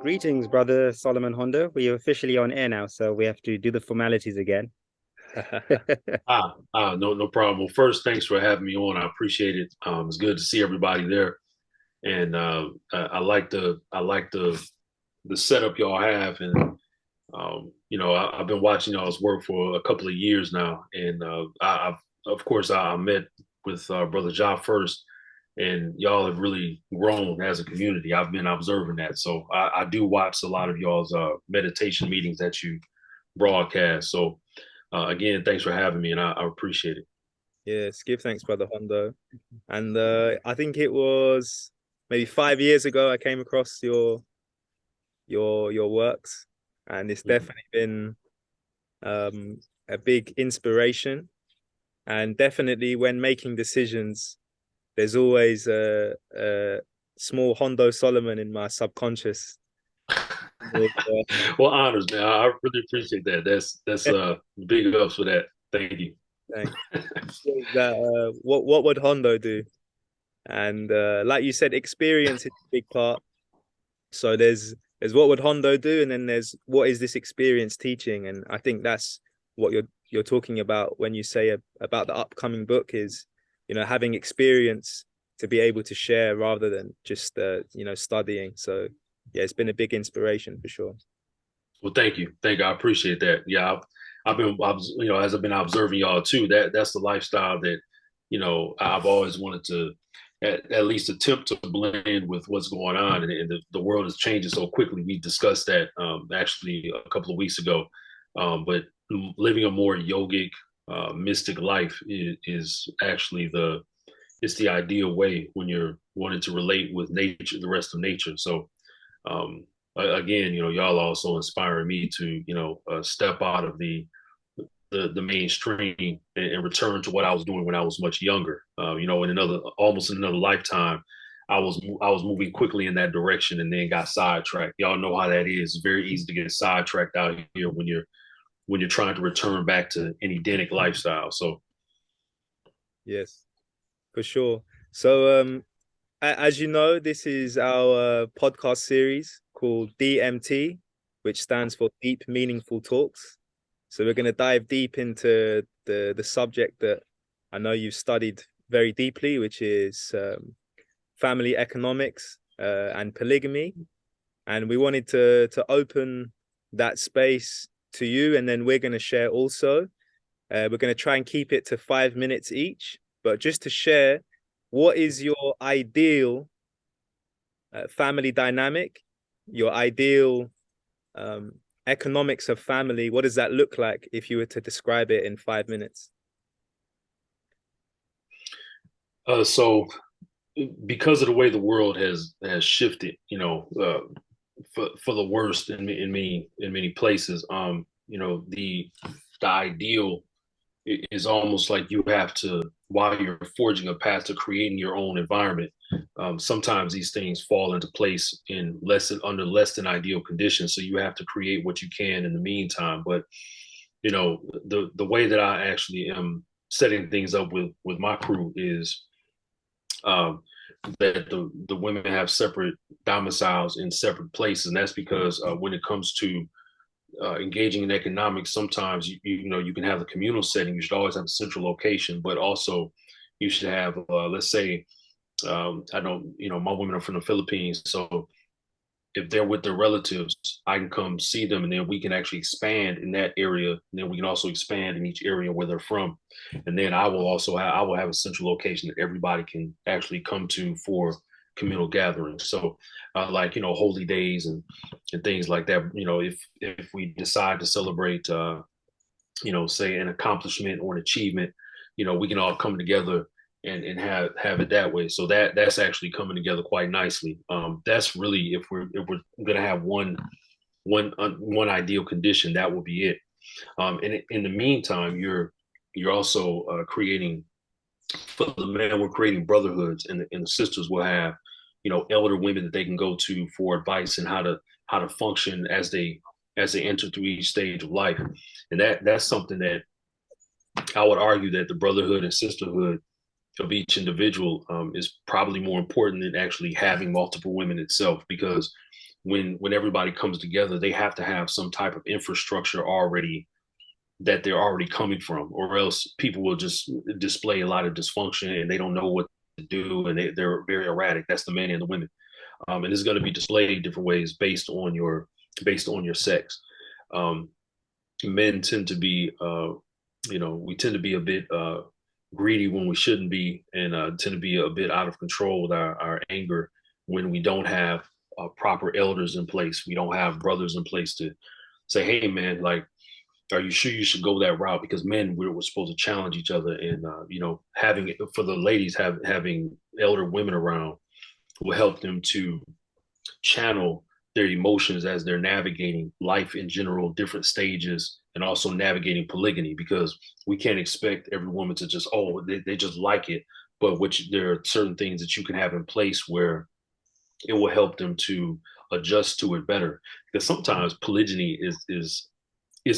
Greetings, brother Solomon Hondo. We are officially on air now, so we have to do the formalities again. No problem. Well, first, thanks for having me on. I appreciate it. It's good to see everybody there, and I like the setup y'all have, and I've been watching y'all's work for a couple of years now, and I met with Brother Ja first, and y'all have really grown as a community. I've been observing that, so I do watch a lot of y'all's meditation meetings that you broadcast. So again, thanks for having me, and I appreciate it. Yes, give thanks, brother Hondo. And I think it was maybe 5 years ago I came across your works, and it's Mhm. definitely been a big inspiration. And definitely when making decisions, there's always a small Hondo Solomon in my subconscious. With, Well, honors, man. I really appreciate that. That's big ups for that. Thank you. thanks. That what would Hondo do? And like you said, experience is a big part. So there's what would Hondo do, and then there's what is this experience teaching? And I think that's what you're talking about when you say about the upcoming book is, having experience to be able to share rather than just studying. So yeah, it's been a big inspiration for sure. Well, thank you. Thank you. I appreciate that. Yeah, as I've been observing y'all too, that's the lifestyle that, I've always wanted to at least attempt to blend with what's going on. And the world is changing so quickly. We discussed that actually a couple of weeks ago. But living a more yogic, mystic life is actually it's the ideal way when you're wanting to relate with nature, the rest of nature. So again, y'all also inspiring me to, step out of the mainstream and return to what I was doing when I was much younger. Almost in another lifetime, I was moving quickly in that direction and then got sidetracked. Y'all know how that is. It's very easy to get sidetracked out here when you're trying to return back to an Edenic lifestyle. So Yes, for sure. So as you know, this is our podcast series called DMT, which stands for Deep Meaningful Talks. So we're going to dive deep into the subject that I know you've studied very deeply, which is family economics and polygamy. And we wanted to open that space to you, and then we're going to share also. We're going to try and keep it to 5 minutes each, but just to share, what is your ideal family dynamic, your ideal um, economics of family? What does that look like if you were to describe it in 5 minutes? so because of the way the world has shifted, for the worst in many places. The ideal is almost like you have to, while you're forging a path to creating your own environment. Sometimes these things fall into place in under less than ideal conditions, so you have to create what you can in the meantime. But the way that I actually am setting things up with my crew is um, that the women have separate domiciles in separate places, and that's because when it comes to engaging in economics, sometimes you can have the communal setting. You should always have a central location, but also you should have, let's say, I don't, my women are from the Philippines, so if they're with their relatives, I can come see them, and then we can actually expand in that area. And then we can also expand in each area where they're from. And then I will have a central location that everybody can actually come to for communal gatherings. So, like holy days and things like that. If we decide to celebrate, say an accomplishment or an achievement, we can all come together and have it that way. So that's actually coming together quite nicely. That's really, if we're gonna have one ideal condition, that will be it. And in the meantime, you're also creating, for the men, we're creating brotherhoods, and the sisters will have, elder women that they can go to for advice and how to function as they enter through each stage of life. And that's something that I would argue that the brotherhood and sisterhood of each individual is probably more important than actually having multiple women itself, because when everybody comes together, they have to have some type of infrastructure already that they're already coming from, or else people will just display a lot of dysfunction and they don't know what to do, and they're very erratic. That's the men and the women, and it's going to be displayed different ways based on your sex. Um, Men tend to be, we tend to be a bit greedy when we shouldn't be, and tend to be a bit out of control with our anger when we don't have proper elders in place. We don't have brothers in place to say, hey, man, like, are you sure you should go that route? Because men, we're supposed to challenge each other, and having for the ladies, having elder women around will help them to channel their emotions as they're navigating life in general, different stages, and also navigating polygamy, because we can't expect every woman to just, they just like it. But which there are certain things that you can have in place where it will help them to adjust to it better. Because sometimes polygyny is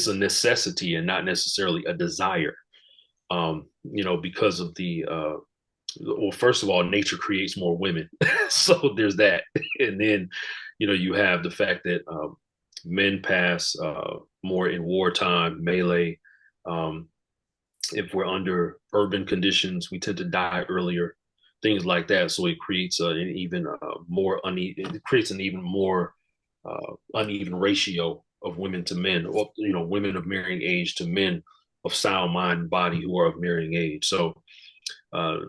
a necessity and not necessarily a desire. Because of well, first of all, nature creates more women. So there's that. And then, you have the fact that men pass more in wartime, melee. Um, if we're under urban conditions, we tend to die earlier, things like that. So it creates an even more uneven, it creates an even more uneven ratio of women to men, or, women of marrying age to men of sound mind and body who are of marrying age. So uh,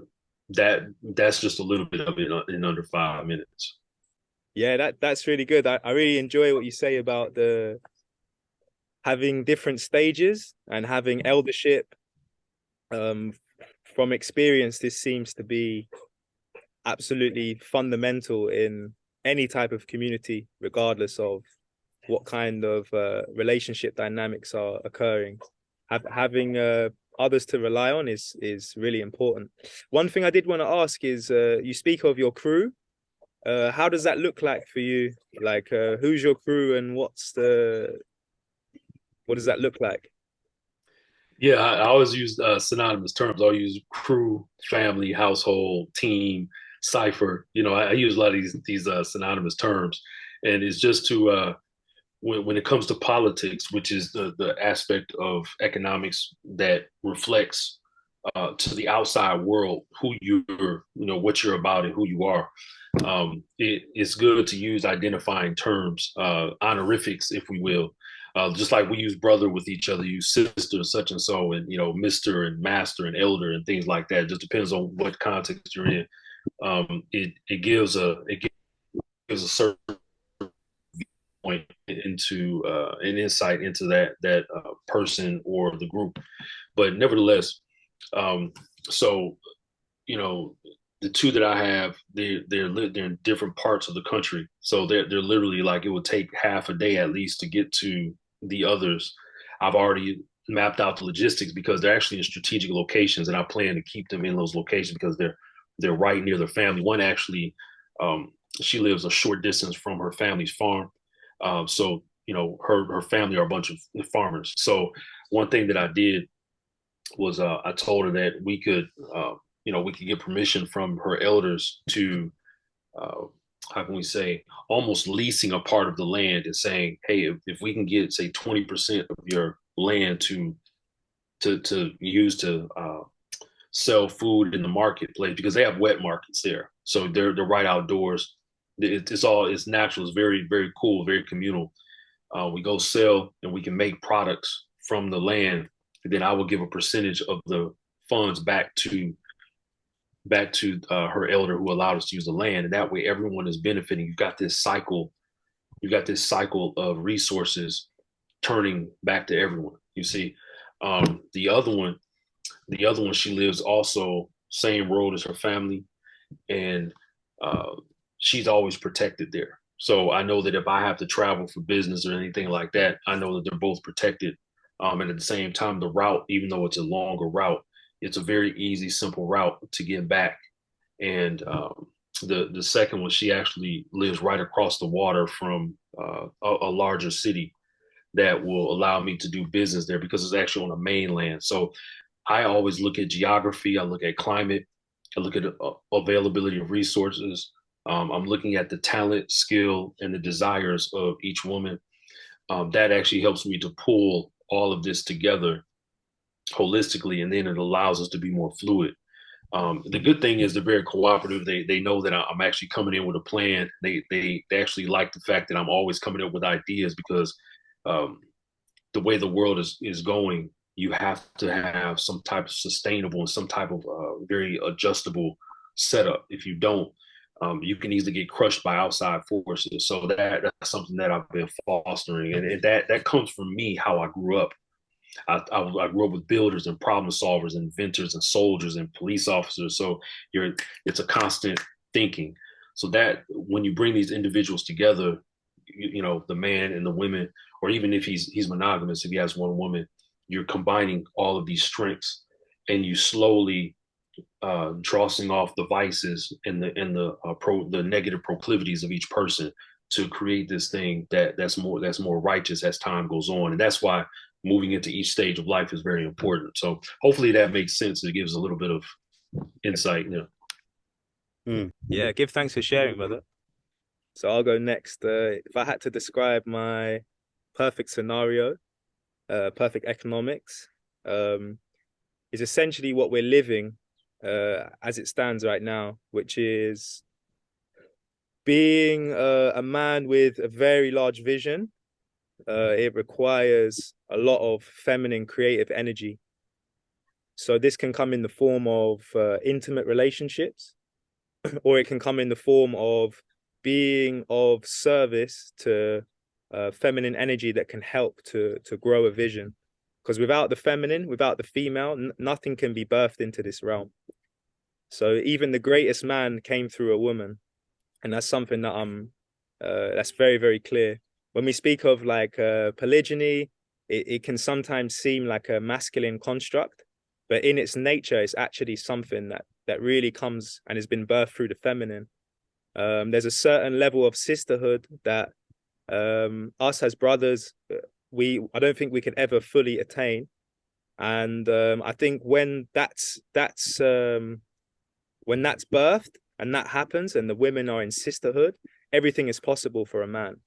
that's just a little bit of it in under 5 minutes. Yeah, that's really good. I really enjoy what you say about the having different stages and having eldership. Um, from experience, this seems to be absolutely fundamental in any type of community, regardless of what kind of relationship dynamics are occurring. Having others to rely on is really important. One thing I did want to ask is, you speak of your crew. How does that look like for you? Like, who's your crew, and what does that look like? Yeah, I always use synonymous terms. I'll use crew, family, household, team, cipher. I use a lot of these synonymous terms, and it's just to when it comes to politics, which is the aspect of economics that reflects to the outside world who what you're about and who you are. It's good to use identifying terms, honorifics, if we will. Just like we use brother with each other, use sister, such and so, and Mister and Master and Elder and things like that. It just depends on what context you're in. It gives a certain point into an insight into that person or the group. But nevertheless, so you know the two that I have, they're in different parts of the country, so they're literally like, it would take half a day at least to get to the others. I've already mapped out the logistics because they're actually in strategic locations, and I plan to keep them in those locations because they're right near their family. One actually, she lives a short distance from her family's farm, so her family are a bunch of farmers. So one thing that I did was I told her that we could get permission from her elders to how can we say, almost leasing a part of the land and saying, hey, if we can get say 20% of your land to use to sell food in the marketplace, because they have wet markets there, so they're right outdoors. It's natural. It's very, very cool, very communal. We go sell and we can make products from the land, and then I will give a percentage of the funds back to her elder who allowed us to use the land, and that way everyone is benefiting. You've got this cycle. You've got this cycle of resources turning back to everyone. You see, the other one, she lives also same road as her family, and she's always protected there. So I know that if I have to travel for business or anything like that, I know that they're both protected. And at the same time, the route, even though it's a longer route, it's a very easy, simple route to get back. And the second one, she actually lives right across the water from a larger city that will allow me to do business there because it's actually on a mainland. So I always look at geography, I look at climate, I look at availability of resources, I'm looking at the talent, skill, and the desires of each woman. That actually helps me to pull all of this together holistically, and then it allows us to be more fluid. The good thing is they're very cooperative. They know that I'm actually coming in with a plan. They actually like the fact that I'm always coming up with ideas, because um, the way the world is going, you have to have some type of sustainable and some type of very adjustable setup. If you don't, you can easily get crushed by outside forces. So that's something that I've been fostering, and that comes from me, how I grew up. I grew up with builders and problem solvers, inventors and soldiers and police officers. So it's a constant thinking. So that when you bring these individuals together, the man and the women, or even if he's monogamous, if he has one woman, you're combining all of these strengths, and you slowly drossing off the vices and the negative proclivities of each person to create this thing that's more righteous as time goes on. And that's why moving into each stage of life is very important. So hopefully that makes sense. It gives a little bit of insight. Yeah, give thanks for sharing, brother. So I'll go next. If I had to describe my perfect scenario, perfect economics, um, is essentially what we're living as it stands right now, which is being a man with a very large vision. It requires a lot of feminine creative energy. So this can come in the form of intimate relationships, or it can come in the form of being of service to feminine energy that can help to grow a vision. Because without the feminine, without the female, nothing can be birthed into this realm. So even the greatest man came through a woman, and that's something that that's very, very clear. When we speak of like polygyny, it can sometimes seem like a masculine construct, but in its nature, it's actually something that really comes and has been birthed through the feminine. There's a certain level of sisterhood that us as brothers, I don't think we can ever fully attain. And I think when that's birthed and that happens, and the women are in sisterhood, everything is possible for a man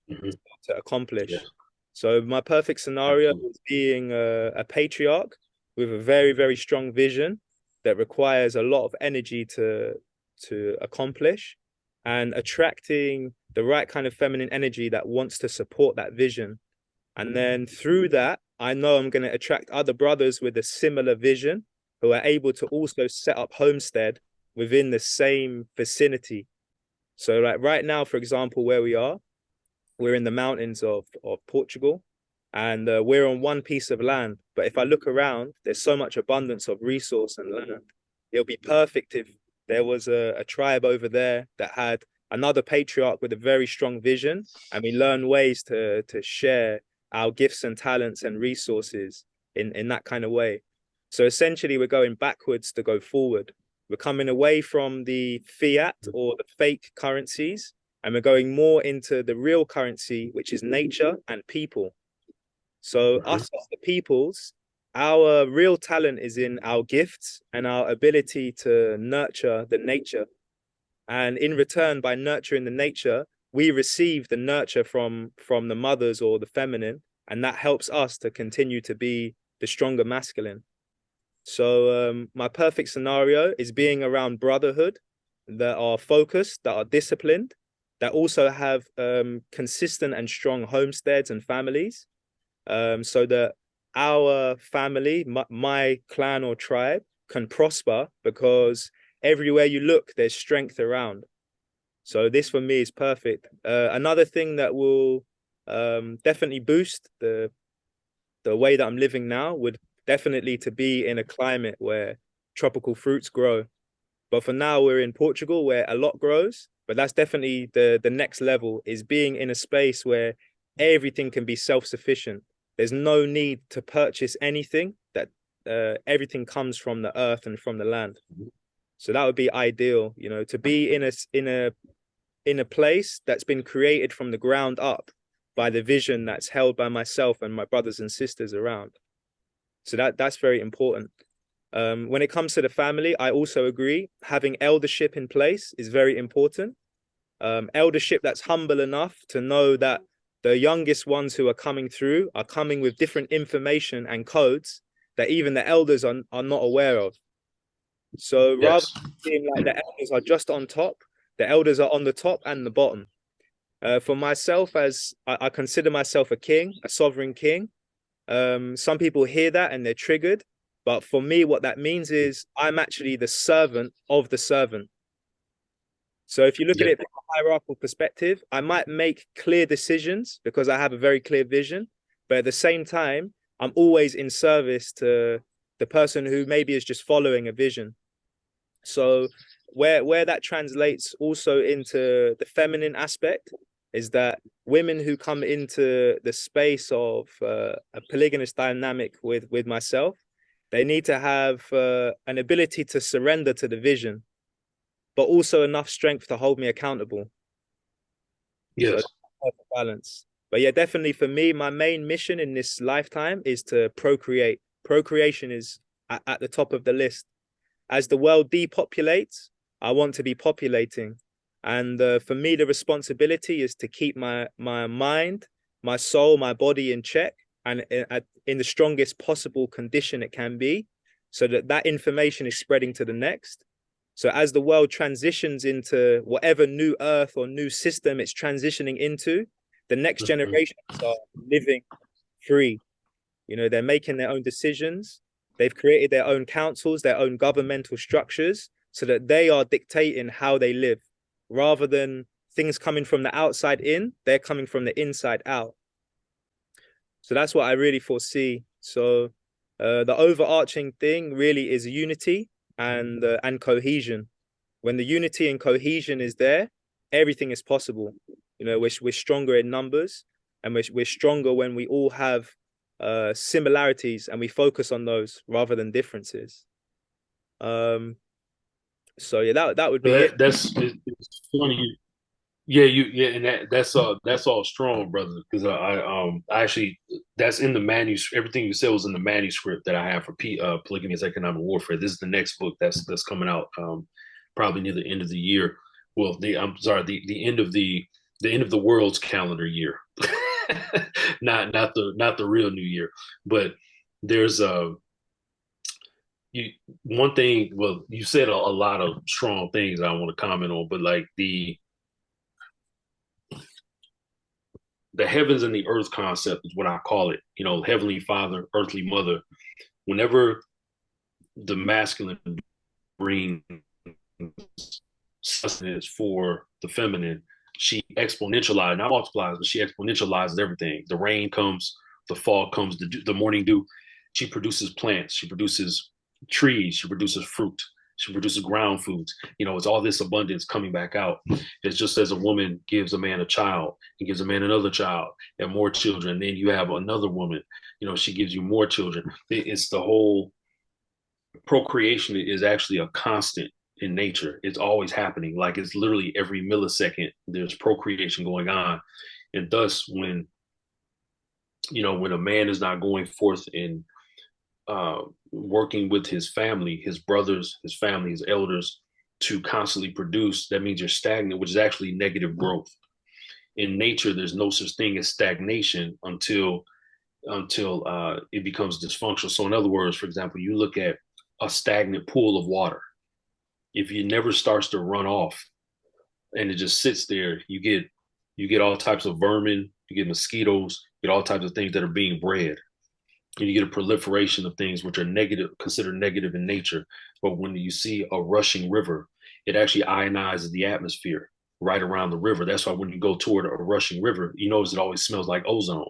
Mm-hmm. to accomplish. Yes, So my perfect scenario absolutely. is being a patriarch with a very, very strong vision that requires a lot of energy to accomplish, and attracting the right kind of feminine energy that wants to support that vision. And then through that, I know I'm going to attract other brothers with a similar vision who are able to also set up homestead within the same vicinity. So like right now, for example, where we are, we're in the mountains of Portugal, and we're on one piece of land. But if I look around, there's so much abundance of resource and land. It'll be perfect if there was a tribe over there that had another patriarch with a very strong vision, and we learn ways to share our gifts and talents and resources in that kind of way. So essentially, we're going backwards to go forward. We're coming away from the fiat or the fake currencies, and we're going more into the real currency, which is nature and people. So Mm-hmm. us as the peoples, our real talent is in our gifts and our ability to nurture the nature. And in return, by nurturing the nature, we receive the nurture from the mothers or the feminine, and that helps us to continue to be the stronger masculine. So my perfect scenario is being around brotherhood that are focused, that are disciplined, that also have consistent and strong homesteads and families, so that our family, my clan or tribe, can prosper, because everywhere you look, there's strength around. So this for me is perfect. Another thing that will definitely boost the way that I'm living now would definitely to be in a climate where tropical fruits grow. But for now, we're in Portugal where a lot grows. But that's definitely the next level, is being in a space where everything can be self-sufficient. There's no need to purchase anything, that everything comes from the earth and from the land. So that would be ideal, to be in a place that's been created from the ground up by the vision that's held by myself and my brothers and sisters around. So that's very important. When it comes to the family, I also agree having eldership in place is very important. eldership that's humble enough to know that the youngest ones who are coming through are coming with different information and codes that even the elders are not aware of. So rather Yes. than being like the elders are just on top, the elders are on the top and the bottom. For myself, as I consider myself a king, a sovereign king. Some people hear that and they're triggered. But for me, what that means is I'm actually the servant of the servant. So if you look at Yeah. it from a hierarchical perspective, I might make clear decisions because I have a very clear vision. But at the same time, I'm always in service to the person who maybe is just following a vision. So where that translates also into the feminine aspect is that women who come into the space of a polygamous dynamic with myself, they need to have an ability to surrender to the vision, but also enough strength to hold me accountable. So Yes. perfect balance. But yeah, definitely for me, my main mission in this lifetime is to procreate. Procreation is at the top of the list. As the world depopulates, I want to be populating. And for me, the responsibility is to keep my mind, my soul, my body in check and in the strongest possible condition it can be, so that that information is spreading to the next. So as the world transitions into whatever new earth or new system it's transitioning into, the next Mhm. generations are living free. You know, they're making their own decisions. They've created their own councils, their own governmental structures, so that they are dictating how they live, rather than things coming from the outside in, they're coming from the inside out. So that's what I really foresee. So the overarching thing really is unity and cohesion. When the unity and cohesion is there, everything is possible. You know, we're stronger in numbers, and we're stronger when we all have similarities and we focus on those rather than differences. Um, so yeah, that would be it. It's funny. Yeah, and that's all strong, brother. Because I actually that's in the manuscript. Everything you said was in the manuscript that I have for polygamy as economic warfare. This is the next book that's coming out probably near the end of the year. Well, I'm sorry, the end of the world's calendar year, not the real new year. But there's you one thing. Well, you said a lot of strong things I want to comment on, but like the heavens and the earth concept is what I call it. You know, heavenly father, earthly mother. Whenever the masculine brings sustenance for the feminine, she exponentializes, not multiplies, but she exponentializes everything. The rain comes, the fall comes, the morning dew. She produces plants, she produces trees, she produces fruit, she produces ground foods. You know, it's all this abundance coming back out. It's just as a woman gives a man a child and gives a man another child and more children. Then you have another woman, you know, she gives you more children. It's the whole procreation is actually a constant in nature. It's always happening. Like it's literally every millisecond there's procreation going on. And thus when a man is not going forth and working with his family, his brothers, his family, his elders to constantly produce, that means you're stagnant, which is actually negative growth. In nature, there's no such thing as stagnation until it becomes dysfunctional. So in other words, for example, you look at a stagnant pool of water. If it never starts to run off and it just sits there, you get all types of vermin, you get mosquitoes, you get all types of things that are being bred. And you get a proliferation of things which are negative, considered negative in nature. But when you see a rushing river, it actually ionizes the atmosphere right around the river. That's why when you go toward a rushing river, you notice it always smells like ozone.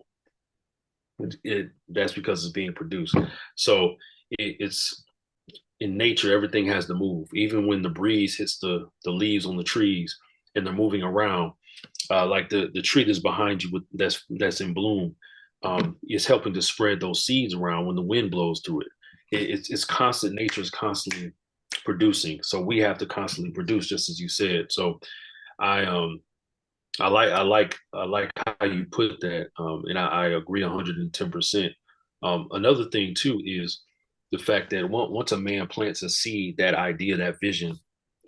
That's because it's being produced. So it's in nature, everything has to move. Even when the breeze hits the leaves on the trees and they're moving around, like the tree that's behind you that's in bloom, is helping to spread those seeds around when the wind blows through it. It's constant. Nature is constantly producing, so we have to constantly produce, just as you said. So I I like how you put that, and I agree 110%. Another thing too is the fact that once a man plants a seed, that idea, that vision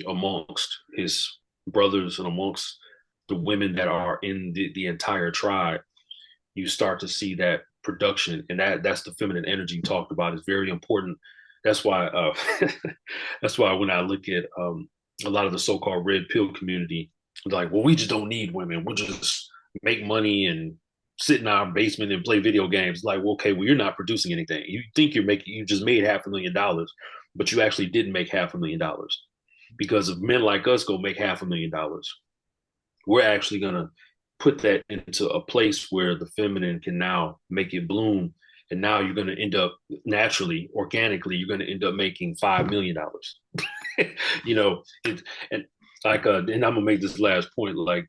amongst his brothers and amongst the women that are in the entire tribe, you start to see that production, and that's the feminine energy you talked about is very important. That's why that's why when I look at a lot of the so-called red pill community, like, well, we just don't need women. We'll just make money and sit in our basement and play video games. Like, well, okay, well, you're not producing anything. You think you just made $500,000, but you actually didn't make $500,000. Because if men like us go make $500,000, we're actually gonna put that into a place where the feminine can now make it bloom. And now you're going to end up naturally, organically, you're going to end up making $5 million. You know, and like, and I'm gonna make this last point. Like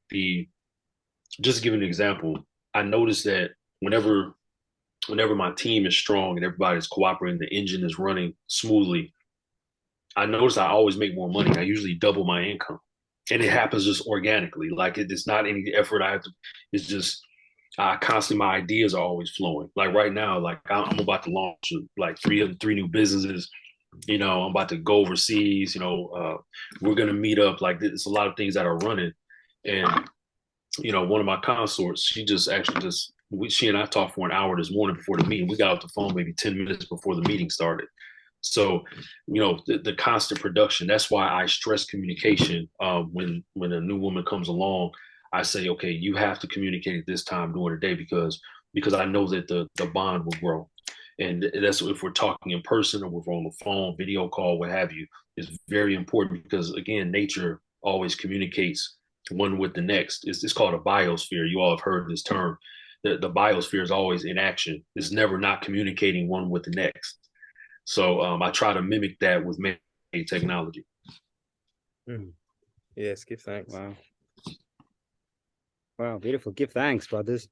just to give an example, I noticed that whenever my team is strong and everybody's cooperating, the engine is running smoothly, I notice I always make more money. I usually double my income, and it happens just organically. Like it's not any effort I have to. It's just constantly my ideas are always flowing. Like right now, like I'm about to launch like three new businesses. You know, I'm about to go overseas. You know, we're gonna meet up. Like there's a lot of things that are running, and you know, one of my consorts, she and I talked for an hour this morning before the meeting. We got off the phone maybe 10 minutes before the meeting started. So, you know, the constant production. That's why I stress communication. When a new woman comes along, I say, okay, you have to communicate at this time during the day because I know that the bond will grow. And that's if we're talking in person or we're on the phone, video call, what have you, is very important because again, nature always communicates one with the next. It's called a biosphere. You all have heard this term. The biosphere is always in action. It's never not communicating one with the next. So I try to mimic that with man-made technology. Yes, give thanks. Wow. Wow, beautiful. Give thanks, brothers.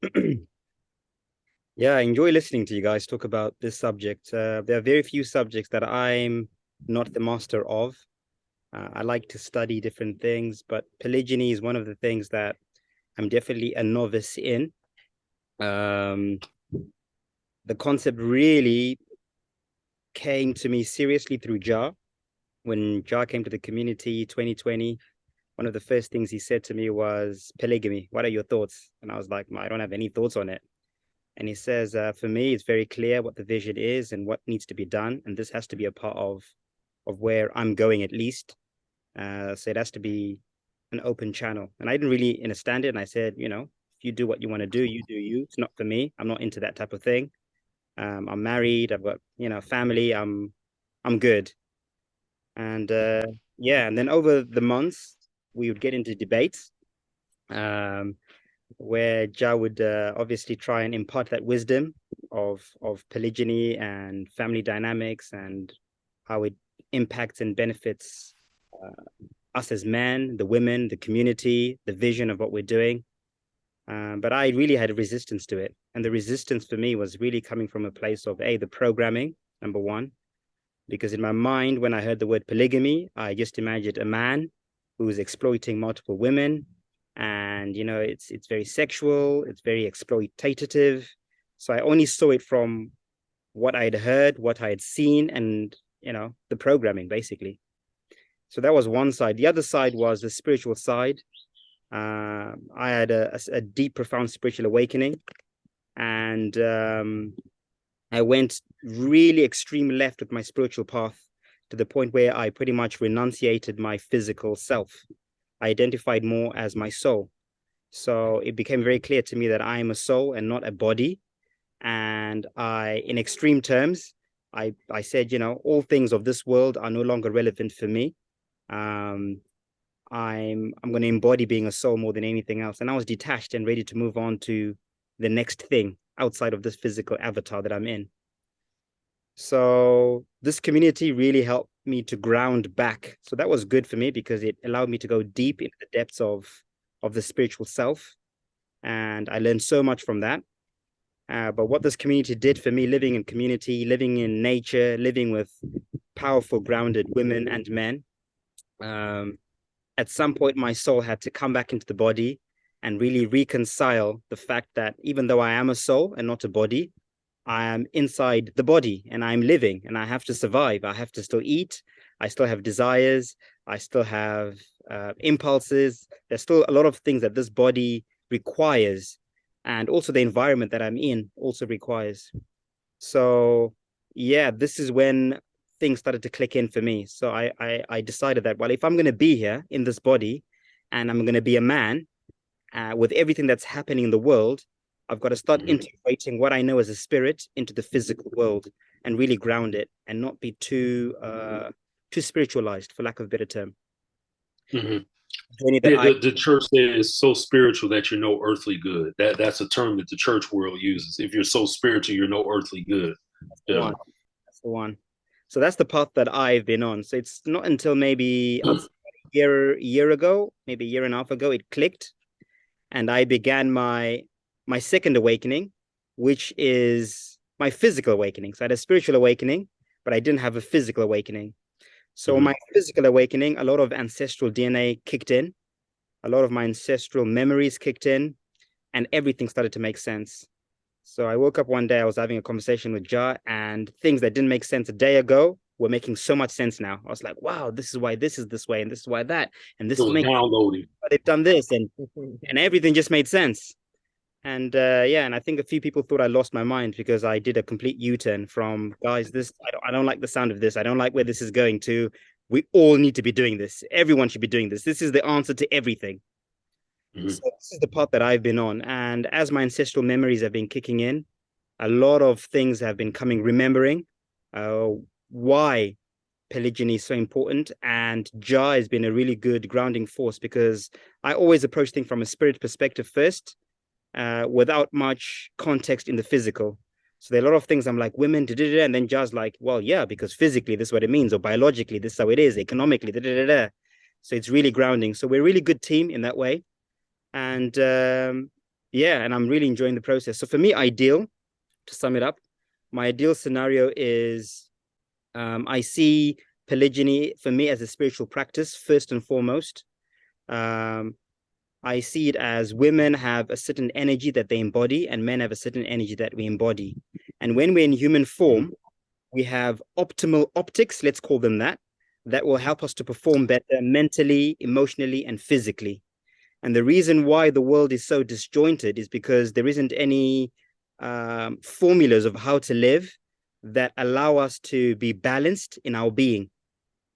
Yeah, I enjoy listening to you guys talk about this subject. There are very few subjects that I'm not the master of. I like to study different things, but polygyny is one of the things that I'm definitely a novice in. The concept really came to me seriously through Jar. When Jar came to the community 2020, one of the first things he said to me was polygamy. What are your thoughts? And I was like, I don't have any thoughts on it. And he says, for me, it's very clear what the vision is and what needs to be done. And this has to be a part of where I'm going, at least. So it has to be an open channel. And I didn't really understand it. And I said, you know, if you do what you want to do, you do you. It's not for me. I'm not into that type of thing. I'm married. I've got, you know, family. I'm good. And yeah, and then over the months, we would get into debates. Where Ja would obviously try and impart that wisdom of polygyny and family dynamics and how it impacts and benefits us as men, the women, the community, the vision of what we're doing. But I really had a resistance to it. And the resistance for me was really coming from a place of, the programming, number one. Because in my mind, when I heard the word polygamy, I just imagined a man who was exploiting multiple women. And, you know, it's very sexual, it's very exploitative. So I only saw it from what I had heard, what I had seen, and, you know, the programming, basically. So that was one side. The other side was the spiritual side. I had a deep, profound spiritual awakening. And I went really extreme left with my spiritual path to the point where I pretty much renunciated my physical self. I identified more as my soul. So it became very clear to me that I am a soul and not a body. And in extreme terms, I said, you know, all things of this world are no longer relevant for me. I'm going to embody being a soul more than anything else. And I was detached and ready to move on to the next thing outside of this physical avatar that I'm in. So this community really helped me to ground back. So that was good for me because it allowed me to go deep into the depths of the spiritual self. And I learned so much from that. But what this community did for me, living in community, living in nature, living with powerful, grounded women and men, at some point, my soul had to come back into the body and really reconcile the fact that even though I am a soul and not a body, I am inside the body and I'm living and I have to survive. I have to still eat. I still have desires. I still have impulses. There's still a lot of things that this body requires, and also the environment that I'm in also requires. So yeah, this is when things started to click in for me. So I decided that, well, if I'm going to be here in this body and I'm going to be a man with everything that's happening in the world, I've got to start integrating what I know as a spirit into the physical world and really ground it and not be too spiritualized, for lack of a better term. Yeah, the church is so spiritual that you're no earthly good. That's a term that the church world uses. If you're so spiritual, you're no earthly good. That's the one. So that's the path that I've been on. So it's not until maybe a year ago, maybe a year and a half ago, it clicked, and I began my second awakening, which is my physical awakening. So I had a spiritual awakening, but I didn't have a physical awakening. So my physical awakening, a lot of ancestral DNA kicked in, a lot of my ancestral memories kicked in, and everything started to make sense. So I woke up one day, I was having a conversation with Ja, and things that didn't make sense a day ago were making so much sense now. I was like, wow, this is why this is this way, and this is why that, and this is downloading. They've done this, and everything just made sense. And and I think a few people thought I lost my mind because I did a complete U-turn from, guys, this I don't like the sound of this. I don't like where this is going to. We all need to be doing this. Everyone should be doing this. This is the answer to everything. So this is the path that I've been on. And as my ancestral memories have been kicking in, a lot of things have been remembering why polygyny is so important. And Ja has been a really good grounding force because I always approach things from a spirit perspective first, without much context in the physical. So there are a lot of things I'm like, women, and then Ja's like, well, yeah, because physically this is what it means, or biologically this is how it is, economically, So it's really grounding. So we're a really good team in that way. And and I'm really enjoying the process. So for me, ideal, to sum it up, my ideal scenario is I see polygyny for me as a spiritual practice, first and foremost. I see it as women have a certain energy that they embody, and men have a certain energy that we embody. And when we're in human form, we have optimal optics, let's call them that will help us to perform better mentally, emotionally, and physically. And the reason why the world is so disjointed is because there isn't any formulas of how to live that allow us to be balanced in our being.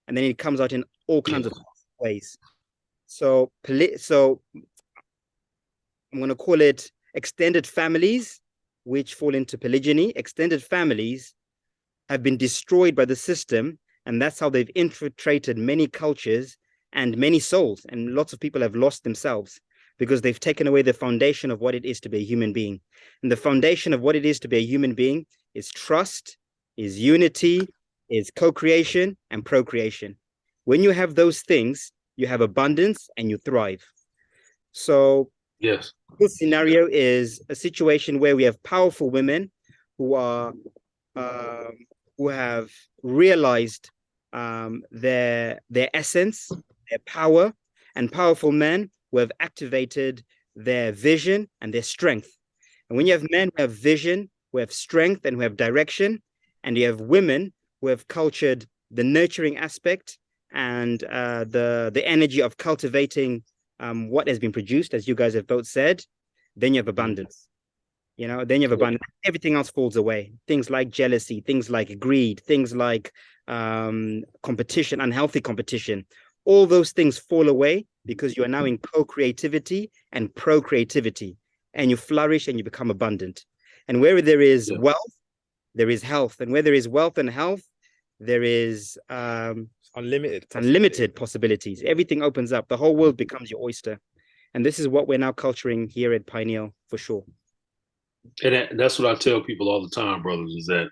And then it comes out in all kinds of ways. So I'm going to call it extended families, which fall into polygyny. Extended families have been destroyed by the system, and that's how they've infiltrated many cultures and many souls. And lots of people have lost themselves because they've taken away the foundation of what it is to be a human being. And the foundation of what it is to be a human being is trust, is unity, is co-creation and procreation. When you have those things, you have abundance and you thrive. So yes, this scenario is a situation where we have powerful women who are who have realized their essence, their power, and powerful men who have activated their vision and their strength. And when you have men who have vision, who have strength, and who have direction, and you have women who have cultured the nurturing aspect and the energy of cultivating what has been produced, as you guys have both said, then you have abundance. Then you have abundance. Everything else falls away. Things like jealousy, things like greed, things like competition, unhealthy competition. All those things fall away because you are now in co-creativity and procreativity, and you flourish and you become abundant. And where there is wealth, there is health. And where there is wealth and health, there is unlimited possibilities. Everything opens up. The whole world becomes your oyster. And this is what we're now culturing here at Pineal, for sure. And that's what I tell people all the time, brothers, is that,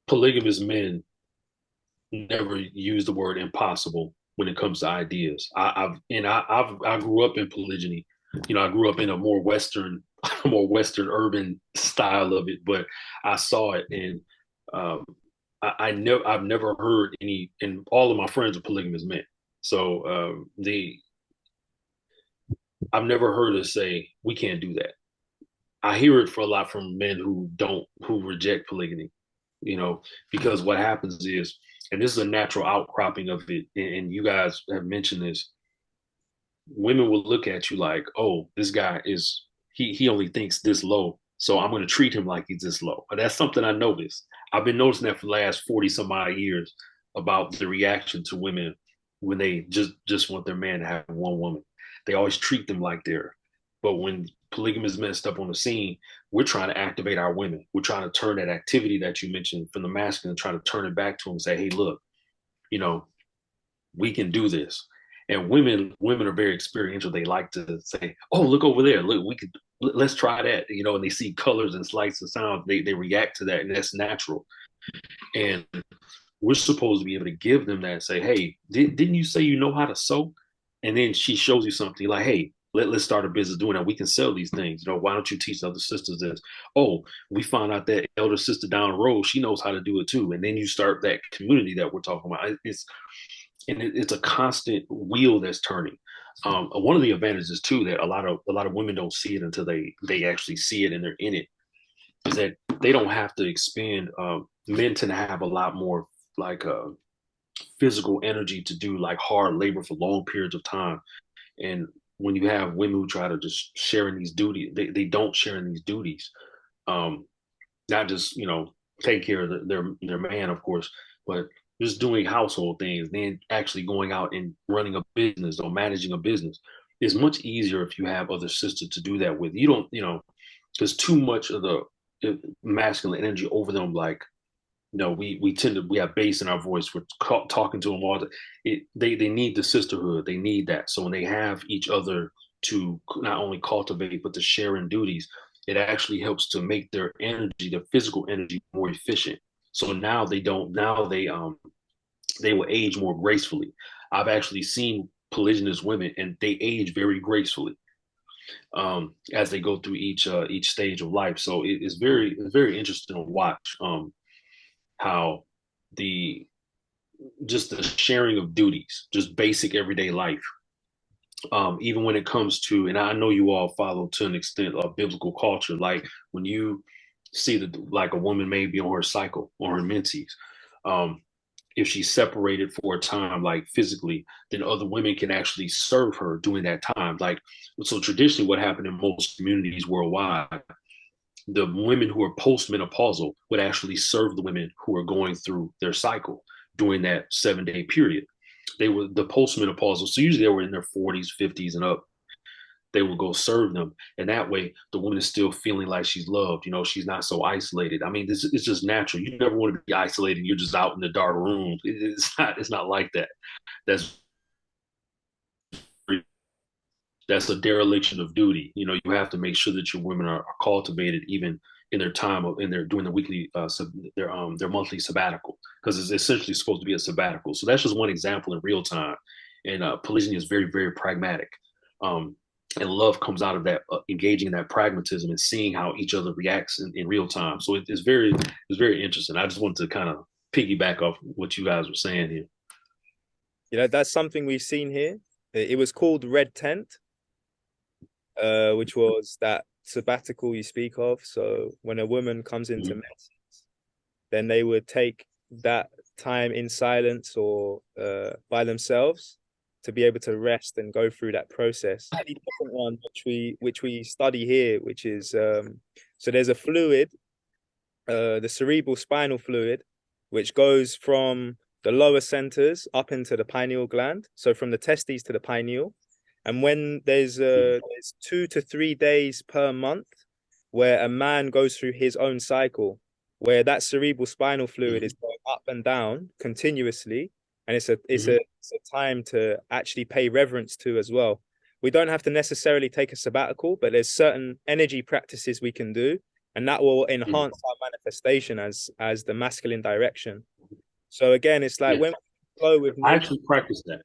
polygamous men never use the word impossible when it comes to ideas. I grew up in polygyny. I grew up in a more Western urban style of it, but I saw it, and I've never heard any, and all of my friends are polygamous men. So I've never heard us say we can't do that. I hear it for a lot from men who reject polygamy, because what happens is and this is a natural outcropping of it, and you guys have mentioned this, women will look at you like, oh, this guy is, he only thinks this low, so I'm going to treat him like he's this low. But that's something I noticed. I've been noticing that for the last 40 some odd years about the reaction to women when they just want their man to have one woman. They always treat them like they're, but when polygamy is messed up on the scene, we're trying to activate our women. We're trying to turn that activity that you mentioned from the masculine, trying to turn it back to them and say, hey, look, you know, we can do this. And women are very experiential. They like to say, oh, look over there, look, we could, let's try that, you know, and they see colors and lights and sounds, they react to that, and that's natural. And we're supposed to be able to give them that and say, hey, didn't you say you know how to sew? And then she shows you something like, hey, let's start a business doing that. We can sell these things. You know, why don't you teach other sisters this? Oh, we found out that elder sister down the road, she knows how to do it too. And then you start that community that we're talking about. It's a constant wheel that's turning. One of the advantages too that a lot of women don't see it until they actually see it and they're in it, is that they don't have to expend. Men tend to have a lot more like physical energy to do like hard labor for long periods of time. And when you have women who try to just share in these duties, they don't share in these duties. Not just, you know, take care of their man, of course, but just doing household things, then actually going out and running a business or managing a business is much easier if you have other sisters to do that with. You don't, you know, there's too much of the masculine energy over them. Like, you know, we have bass in our voice. We're talking to them all. They need the sisterhood. They need that. So when they have each other to not only cultivate but to share in duties, it actually helps to make their energy, their physical energy, more efficient. So now they don't. Now they will age more gracefully. I've actually seen polygynous women, and they age very gracefully as they go through each stage of life. So it's very interesting to watch how the just the sharing of duties, just basic everyday life. Even when it comes to, and I know you all follow to an extent of biblical culture, like when you see that like a woman may be on her cycle or her menses, um, if she's separated for a time, like physically, then other women can actually serve her during that time. Like, so traditionally, what happened in most communities worldwide, the women who are postmenopausal would actually serve the women who are going through their cycle during that 7 day period. They were the postmenopausal, so usually they were in their 40s, 50s, and up. They will go serve them, and that way the woman is still feeling like she's loved. You know, she's not so isolated. I mean, this is just natural. You never want to be isolated. You're just out in the dark room. It's not. It's not like that. That's that's a dereliction of duty. You know, you have to make sure that your women are cultivated even in their time of in their doing the weekly their monthly sabbatical, because it's essentially supposed to be a sabbatical. So that's just one example in real time. And polygyny is very pragmatic. And love comes out of that engaging in that pragmatism and seeing how each other reacts in real time. So it's very interesting. I just wanted to kind of piggyback off what you guys were saying here. You know, that's something we've seen here. It was called Red Tent, which was that sabbatical you speak of. So when a woman comes into menses, then they would take that time in silence or by themselves to be able to rest and go through that process. The different one which we study here, which is so there's a fluid, the cerebral spinal fluid, which goes from the lower centers up into the pineal gland, so from the testes to the pineal. And when there's 2 to 3 days per month where a man goes through his own cycle, where that cerebral spinal fluid is going up and down continuously, and it's a time to actually pay reverence to as well. We don't have to necessarily take a sabbatical, but there's certain energy practices we can do, and that will enhance our manifestation as the masculine direction. So again, it's like when we flow with nature, I actually practice that.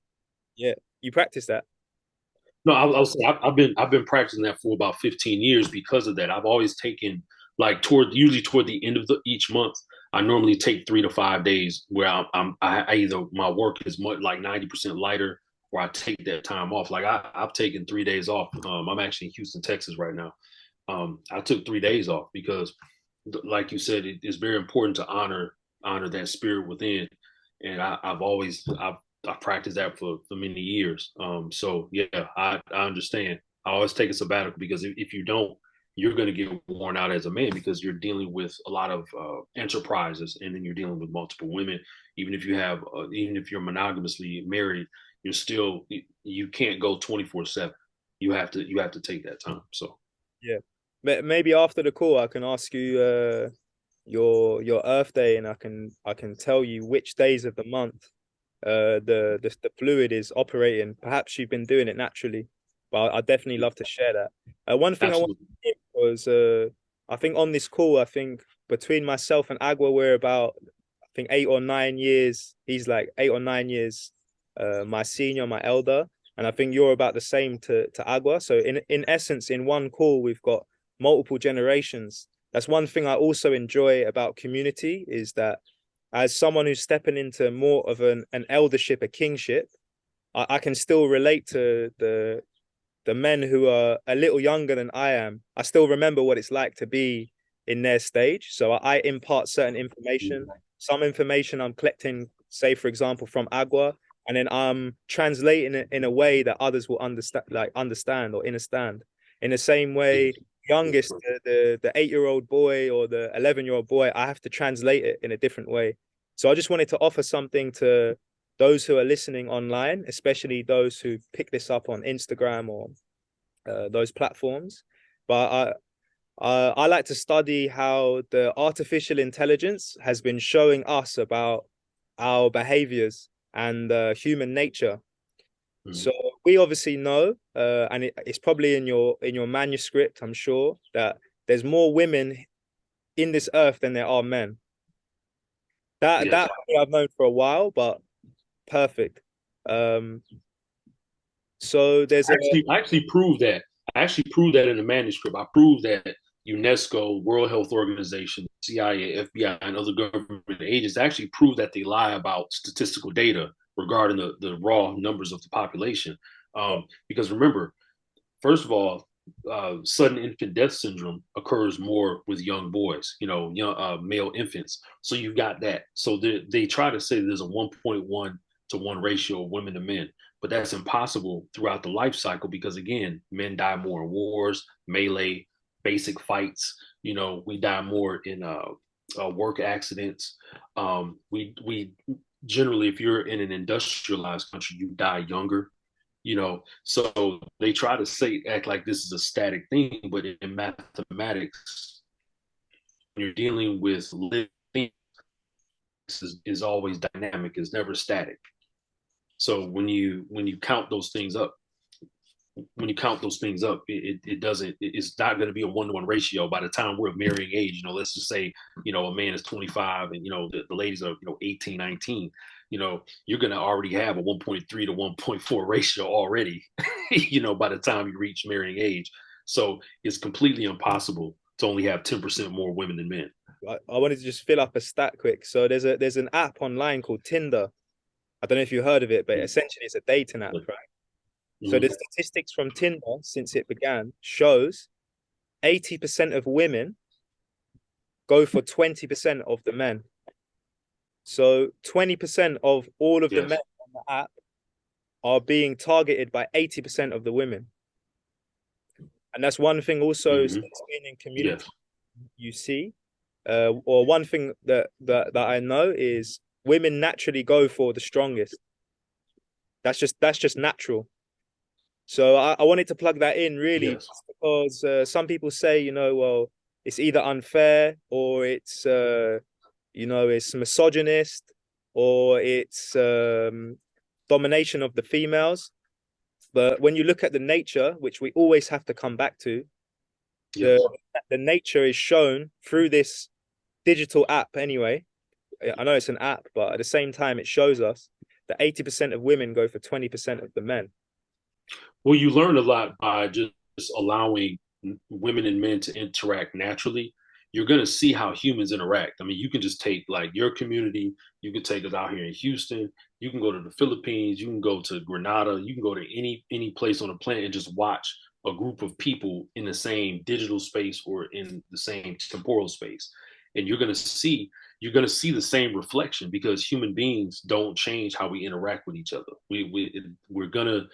Yeah, you practice that. No, I'll say I've been practicing that for about 15 years because of that. I've always taken like usually toward the end of each month. I normally take 3 to 5 days where I either my work is much like 90% lighter, or I take that time off. Like I've taken 3 days off. I'm actually in Houston, Texas right now. I took 3 days off because, like you said, it's very important to honor that spirit within. and I've practiced that for many years. So yeah, I understand. I always take a sabbatical because if you don't, you're going to get worn out as a man because you're dealing with a lot of enterprises, and then you're dealing with multiple women. Even if you're monogamously married, you can't go 24/7. You have to take that time. So Yeah. Maybe after the call, I can ask you your Earth Day, and I can tell you which days of the month the fluid is operating. Perhaps you've been doing it naturally, but I definitely love to share that. One thing I want absolutely, to hit was I think on this call, I think between myself and Agua, we're about I think 8 or 9 years. He's like 8 or 9 years my senior, my elder, and I think you're about the same to Agua. So in essence, in one call, we've got multiple generations. That's one thing I also enjoy about community is that as someone who's stepping into more of an eldership, a kingship, I can still relate to the men who are a little younger than I am. I still remember what it's like to be in their stage. So I impart certain information. Some information I'm collecting, say for example, from Agua, and then I'm translating it in a way that others will understand or understand. In the same way, youngest, the 8-year-old boy or the 11-year-old boy, I have to translate it in a different way. So I just wanted to offer something to those who are listening online, especially those who pick this up on Instagram or those platforms. But I like to study how the artificial intelligence has been showing us about our behaviors and human nature. So we obviously know, and it's probably in your manuscript, I'm sure, that there's more women in this earth than there are men. That yes. that I've known for a while, but perfect. Um, so there's a I actually proved that. I actually proved that in the manuscript. I proved that UNESCO, World Health Organization, CIA, FBI, and other government agents actually proved that they lie about statistical data regarding the raw numbers of the population. Because remember, first of all, sudden infant death syndrome occurs more with young boys, male infants. So you've got that. So they try to say there's a 1.1 to 1 ratio of women to men, but that's impossible throughout the life cycle because, again, men die more in wars, melee, basic fights. We die more in work accidents. We generally, if you're in an industrialized country, you die younger. So they try to act like this is a static thing, but in mathematics, when you're dealing with living things, is always dynamic, is never static. So when you count those things up, it doesn't, it's not going to be a 1-to-1 ratio by the time we're of marrying age. Let's just say, a man is 25 and, the ladies are, 18, 19, you're going to already have a 1.3 to 1.4 ratio already, by the time you reach marrying age. So it's completely impossible to only have 10% more women than men. I wanted to just fill up a stat quick. So there's an app online called Tinder. I don't know if you heard of it, but essentially it's a dating app, right? So the statistics from Tinder since it began shows 80% of women go for 20% of the men. So 20% of all of the men on the app are being targeted by 80% of the women. And that's one thing also being in community you see. Or one thing that I know is women naturally go for the strongest. That's just natural. So I wanted to plug that in really because some people say, well, it's either unfair or it's it's misogynist or it's domination of the females. But when you look at the nature, which we always have to come back to, the nature is shown through this digital app anyway. I know it's an app, but at the same time, it shows us that 80% of women go for 20% of the men. Well, you learn a lot by just allowing women and men to interact naturally. You're going to see how humans interact. I mean, you can just take like your community, you can take us out here in Houston, you can go to the Philippines, you can go to Grenada, you can go to any place on the planet and just watch a group of people in the same digital space or in the same temporal space. and you're going to see the same reflection, because human beings don't change how we interact with each other. We're going to,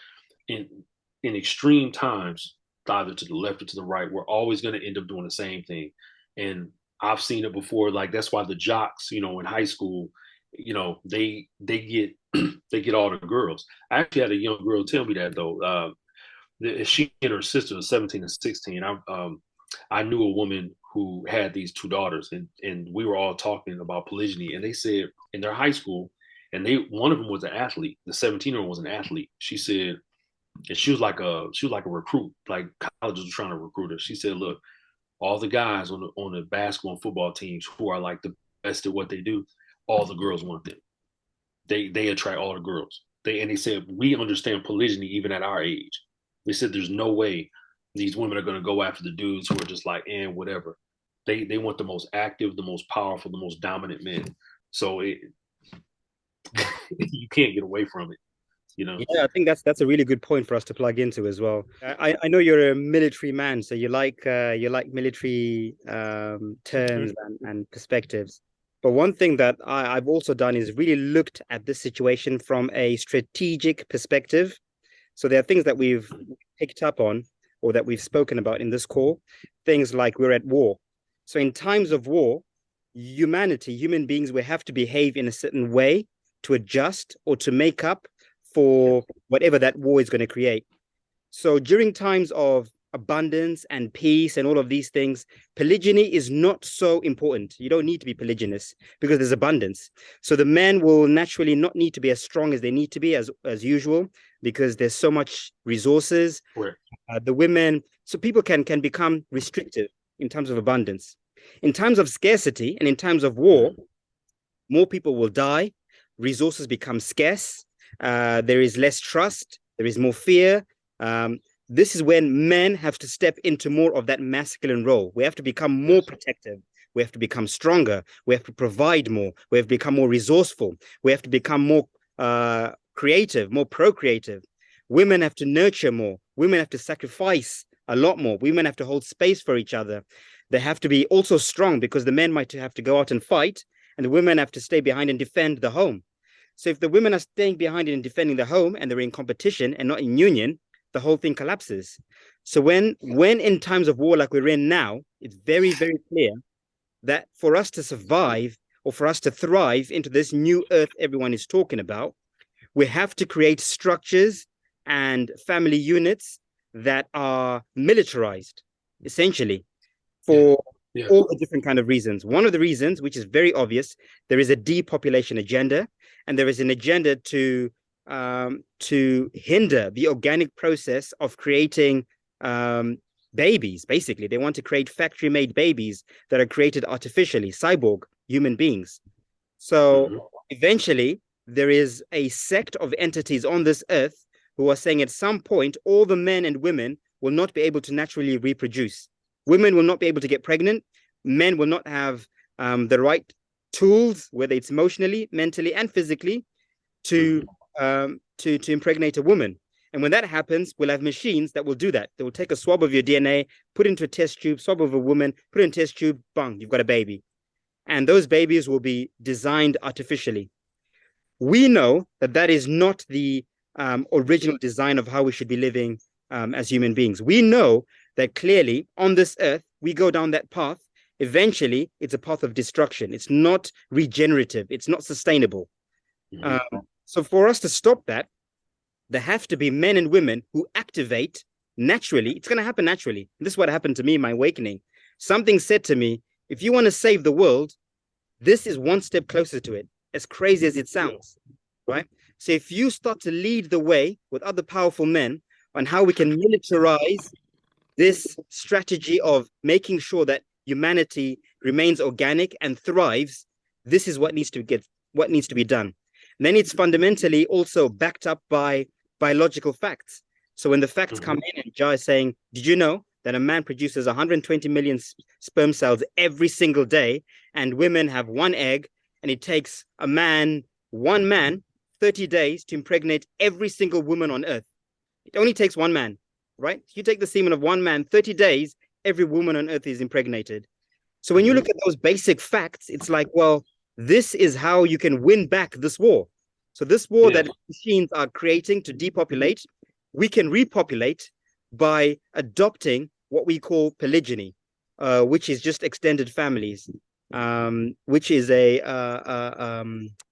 in extreme times, either to the left or to the right, we're always going to end up doing the same thing. And I've seen it before. Like, that's why the jocks, in high school, they get they get all the girls. I actually had a young girl tell me that, though. She and her sister was 17 and 16. I knew a woman who had these two daughters, and we were all talking about polygyny, and they said in their high school, and one of them was an athlete. The 17-year-old was an athlete. She said, and she was like a recruit, like colleges were trying to recruit her. She said, look, all the guys on the basketball and football teams who are like the best at what they do, all the girls want them. They attract all the girls. They said, we understand polygyny even at our age. They said there's no way these women are going to go after the dudes who are just like, whatever. They want the most active, the most powerful, the most dominant men. So you can't get away from it. Yeah, I think that's a really good point for us to plug into as well. I know you're a military man, so you like military terms and perspectives. But one thing that I've also done is really looked at this situation from a strategic perspective. So there are things that we've picked up on, or that we've spoken about in this call, things like we're at war. So in times of war, human beings, will have to behave in a certain way to adjust or to make up for whatever that war is going to create. So during times of abundance and peace and all of these things, polygyny is not so important. You don't need to be polygynous because there's abundance. So the men will naturally not need to be as strong as they need to be as usual, because there's so much resources. Right. The women, so people can become restrictive in terms of abundance. In times of scarcity and in times of war, more people will die, resources become scarce, there is less trust, there is more fear. This is when men have to step into more of that masculine role. We have to become more protective. We have to become stronger. We have to provide more. We have to become more resourceful. We have to become more creative, more procreative. Women have to nurture more. Women have to sacrifice a lot more. Women have to hold space for each other. They have to be also strong, because the men might have to go out and fight, and the women have to stay behind and defend the home. So if the women are staying behind and defending the home, and they're in competition and not in union, the whole thing collapses. So when in times of war like we're in now, it's very, very clear that for us to survive, or for us to thrive into this new earth everyone is talking about, we have to create structures and family units that are militarized, essentially, for all the different kind of reasons. One of the reasons, which is very obvious, there is a depopulation agenda, and there is an agenda to hinder the organic process of creating babies. Basically, they want to create factory-made babies that are created artificially, cyborg human beings. So eventually, there is a sect of entities on this earth who are saying at some point, all the men and women will not be able to naturally reproduce. Women will not be able to get pregnant. Men will not have the right tools, whether it's emotionally, mentally, and physically, to impregnate a woman. And when that happens, we'll have machines that will do that. They will take a swab of your DNA, put it into a test tube, swab of a woman, put it in a test tube, bang, you've got a baby. And those babies will be designed artificially. We know that that is not the original design of how we should be living as human beings. We know that clearly on this earth, we go down that path. Eventually, it's a path of destruction. It's not regenerative. It's not sustainable. So for us to stop that, there have to be men and women who activate naturally. It's going to happen naturally. This is what happened to me in my awakening. Something said to me, if you want to save the world, this is one step closer to it, as crazy as it sounds, right? So if you start to lead the way with other powerful men on how we can militarize this strategy of making sure that humanity remains organic and thrives, this is what needs to be done. And then it's fundamentally also backed up by biological facts. So when the facts come in, and Jai is saying, did you know that a man produces 120 million sperm cells every single day, and women have one egg, and it takes one man, 30 days to impregnate every single woman on earth? It only takes one man, right? You take the semen of one man, 30 days, every woman on earth is impregnated. So when you look at those basic facts, it's like, well, this is how you can win back this war. So this war that machines are creating to depopulate, we can repopulate by adopting what we call polygyny, which is just extended families, which is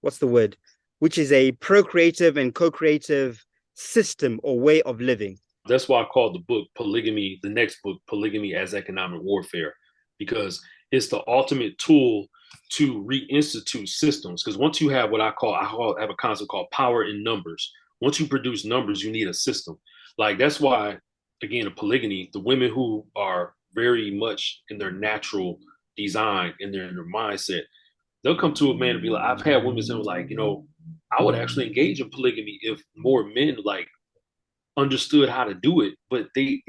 what's the word? Which is a procreative and co-creative system or way of living. That's why I called the book Polygamy, the next book, Polygamy as Economic Warfare, because it's the ultimate tool to reinstitute systems. Because once you have what I have a concept called power in numbers. Once you produce numbers, you need a system. Like, that's why, again, a polygamy, the women who are very much in their natural design, in their mindset, they'll come to a man and be like, I've had women say, like, I would actually engage in polygamy if more men like understood how to do it, but they,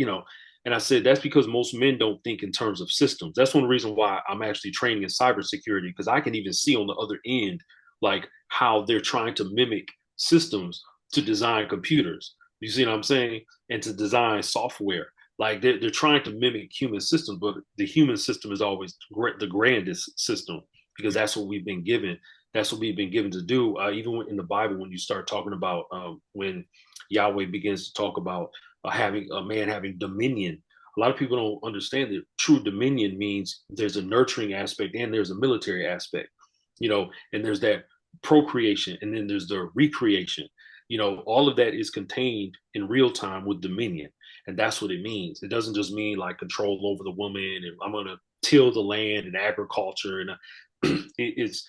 and I said, that's because most men don't think in terms of systems. That's one reason why I'm actually training in cybersecurity, because I can even see on the other end, like, how they're trying to mimic systems to design computers. You see what I'm saying? And to design software. Like, they're trying to mimic human systems, but the human system is always the grandest system, because that's what we've been given. That's what we've been given to do. Even in the Bible, when you start talking about when Yahweh begins to talk about having a man having dominion, a lot of people don't understand that true dominion means there's a nurturing aspect and there's a military aspect, and there's that procreation, and then there's the recreation. All of that is contained in real time with dominion. And that's what it means. It doesn't just mean like control over the woman and I'm going to till the land and agriculture. And it's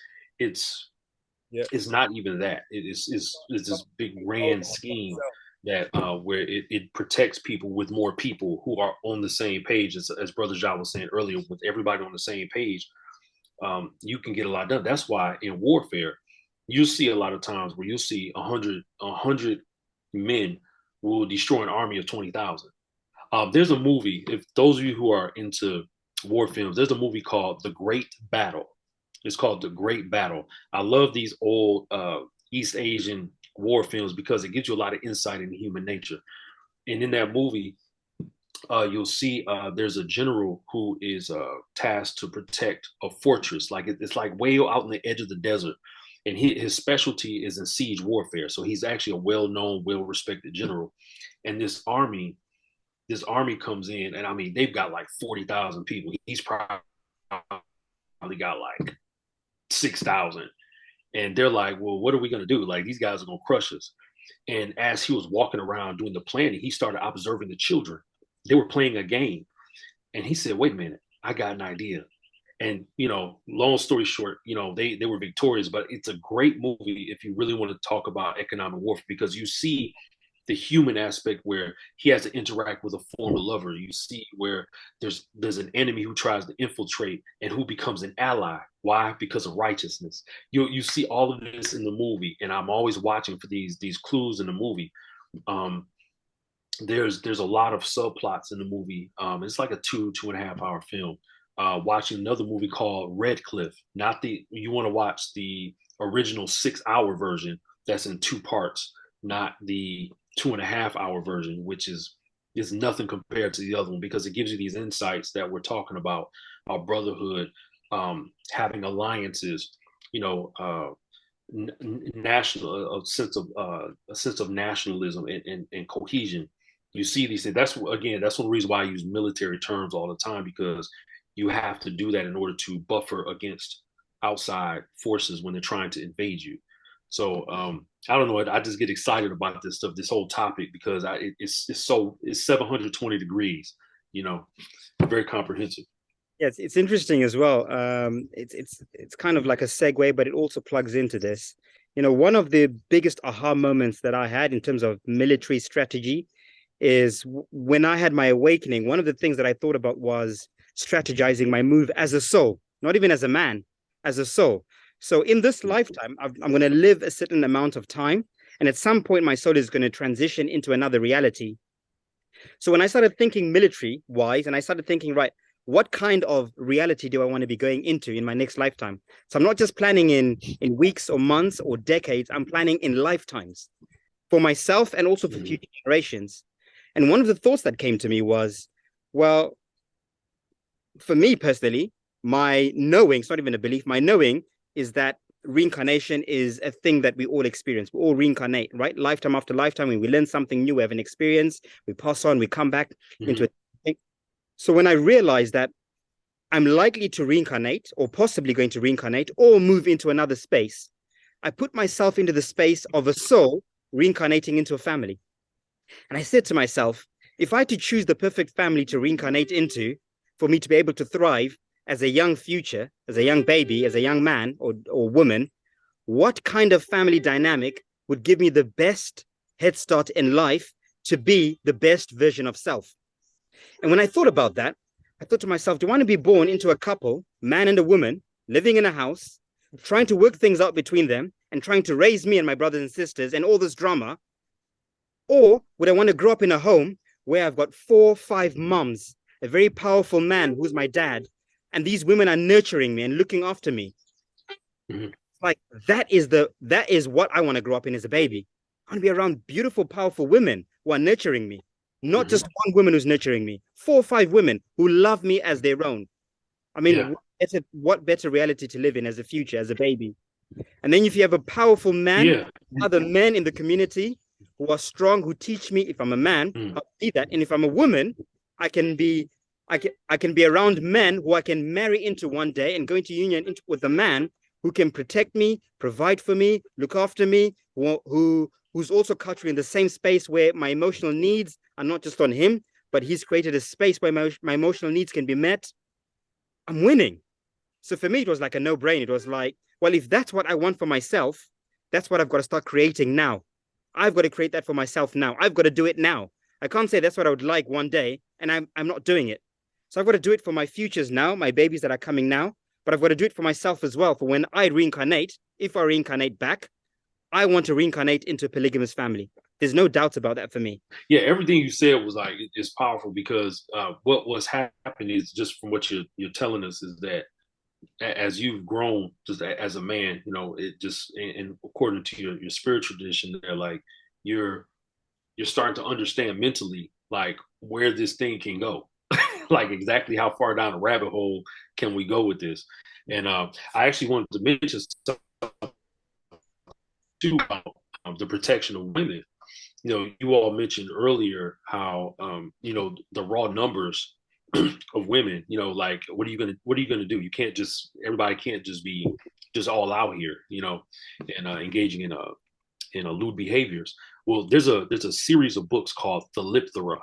not even that. It's this big grand scheme that where it protects people with more people who are on the same page, as Brother John was saying earlier, with everybody on the same page. You can get a lot done. That's why in warfare, you see a lot of times where you'll see 100 men will destroy an army of 20,000. There's a movie, if those of you who are into war films, there's a movie called The Great Battle. It's called The Great Battle. I love these old East Asian war films because it gives you a lot of insight into human nature. And in that movie, you'll see there's a general who is tasked to protect a fortress. Like, it's like way out on the edge of the desert. And his specialty is in siege warfare. So he's actually a well-known, well-respected general. And this army comes in, and I mean, they've got like 40,000 people. He's probably got like 6,000. And they're like, well, what are we going to do? Like, these guys are going to crush us. And as he was walking around doing the planning, he started observing the children. They were playing a game. And he said, wait a minute, I got an idea. And, long story short, they were victorious, but it's a great movie if you really want to talk about economic warfare, because you see the human aspect where he has to interact with a former lover. You see where there's an enemy who tries to infiltrate and who becomes an ally. Why? Because of righteousness. You see all of this in the movie, and I'm always watching for these clues in the movie. There's a lot of subplots in the movie. It's like a 2.5 hour film. Watching another movie called Red Cliff. You want to watch the original 6 hour version that's in 2 parts, not the 2.5 hour version, which is nothing compared to the other one, because it gives you these insights that we're talking about, our brotherhood, having alliances, national a sense of nationalism and cohesion. You see these things. That's one reason why I use military terms all the time, because you have to do that in order to buffer against outside forces when they're trying to invade you. So I don't know. I just get excited about this stuff, this whole topic, because it's 720 degrees. Very comprehensive. Yeah, it's interesting as well. It's kind of like a segue, but it also plugs into this. One of the biggest aha moments that I had in terms of military strategy is when I had my awakening. One of the things that I thought about was strategizing my move as a soul, not even as a man, as a soul. So in this lifetime, I'm going to live a certain amount of time, and at some point my soul is going to transition into another reality. So when I started thinking military wise, and I started thinking, right, what kind of reality do I want to be going into in my next lifetime? So I'm not just planning in weeks or months or decades, I'm planning in lifetimes for myself and also for future generations. And one of the thoughts that came to me was, well, for me personally, my knowing, it's not even a belief, my knowing is that reincarnation is a thing that we all experience. We all reincarnate, right? Lifetime after lifetime, when we learn something new, we have an experience, we pass on, we come back into it. So when I realized that I'm likely to reincarnate or possibly going to reincarnate or move into another space, I put myself into the space of a soul reincarnating into a family. And I said to myself, if I had to choose the perfect family to reincarnate into for me to be able to thrive as a young future, as a young baby, as a young man or woman, what kind of family dynamic would give me the best head start in life to be the best version of self? And when I thought about that, I thought to myself, do I want to be born into a couple, man and a woman, living in a house, trying to work things out between them and trying to raise me and my brothers and sisters and all this drama? Or would I want to grow up in a home where I've got 4, 5 moms, a very powerful man who's my dad, and these women are nurturing me and looking after me? Like that is what I want to grow up in as a baby. I want to be around beautiful, powerful women who are nurturing me. Not just one woman who's nurturing me, 4 or 5 women who love me as their own. I mean, what better reality to live in as a future, as a baby? And then if you have a powerful man, other men in the community who are strong, who teach me, if I'm a man, how to be that. And if I'm a woman, I can be around men who I can marry into one day and go into union with a man who can protect me, provide for me, look after me, who's also culturally in the same space where my emotional needs are not just on him, but he's created a space where my emotional needs can be met. I'm winning. So for me, it was like a no-brainer. It was like, well, if that's what I want for myself, that's what I've got to start creating now. I've got to create that for myself now. I've got to do it now. I can't say that's what I would like one day, and I'm not doing it. So I've got to do it for my futures now, my babies that are coming now, but I've got to do it for myself as well. For when I reincarnate, if I reincarnate back, I want to reincarnate into a polygamous family. There's no doubt about that for me. Yeah, everything you said was like, it's powerful because what's happened is, just from what you're telling us, is that as you've grown just as a man, you know, it just, and according to your spiritual tradition, they're like, you're starting to understand mentally like where this thing can go. Like exactly how far down the rabbit hole can we go with this. And I actually wanted to mention something too about the protection of women. You know, you all mentioned earlier how you know, the raw numbers of women, you know, like what are you gonna do? You can't just, everybody can't just be just all out here, you know, and engaging in lewd behaviors. Well, there's a series of books called Thaliptera.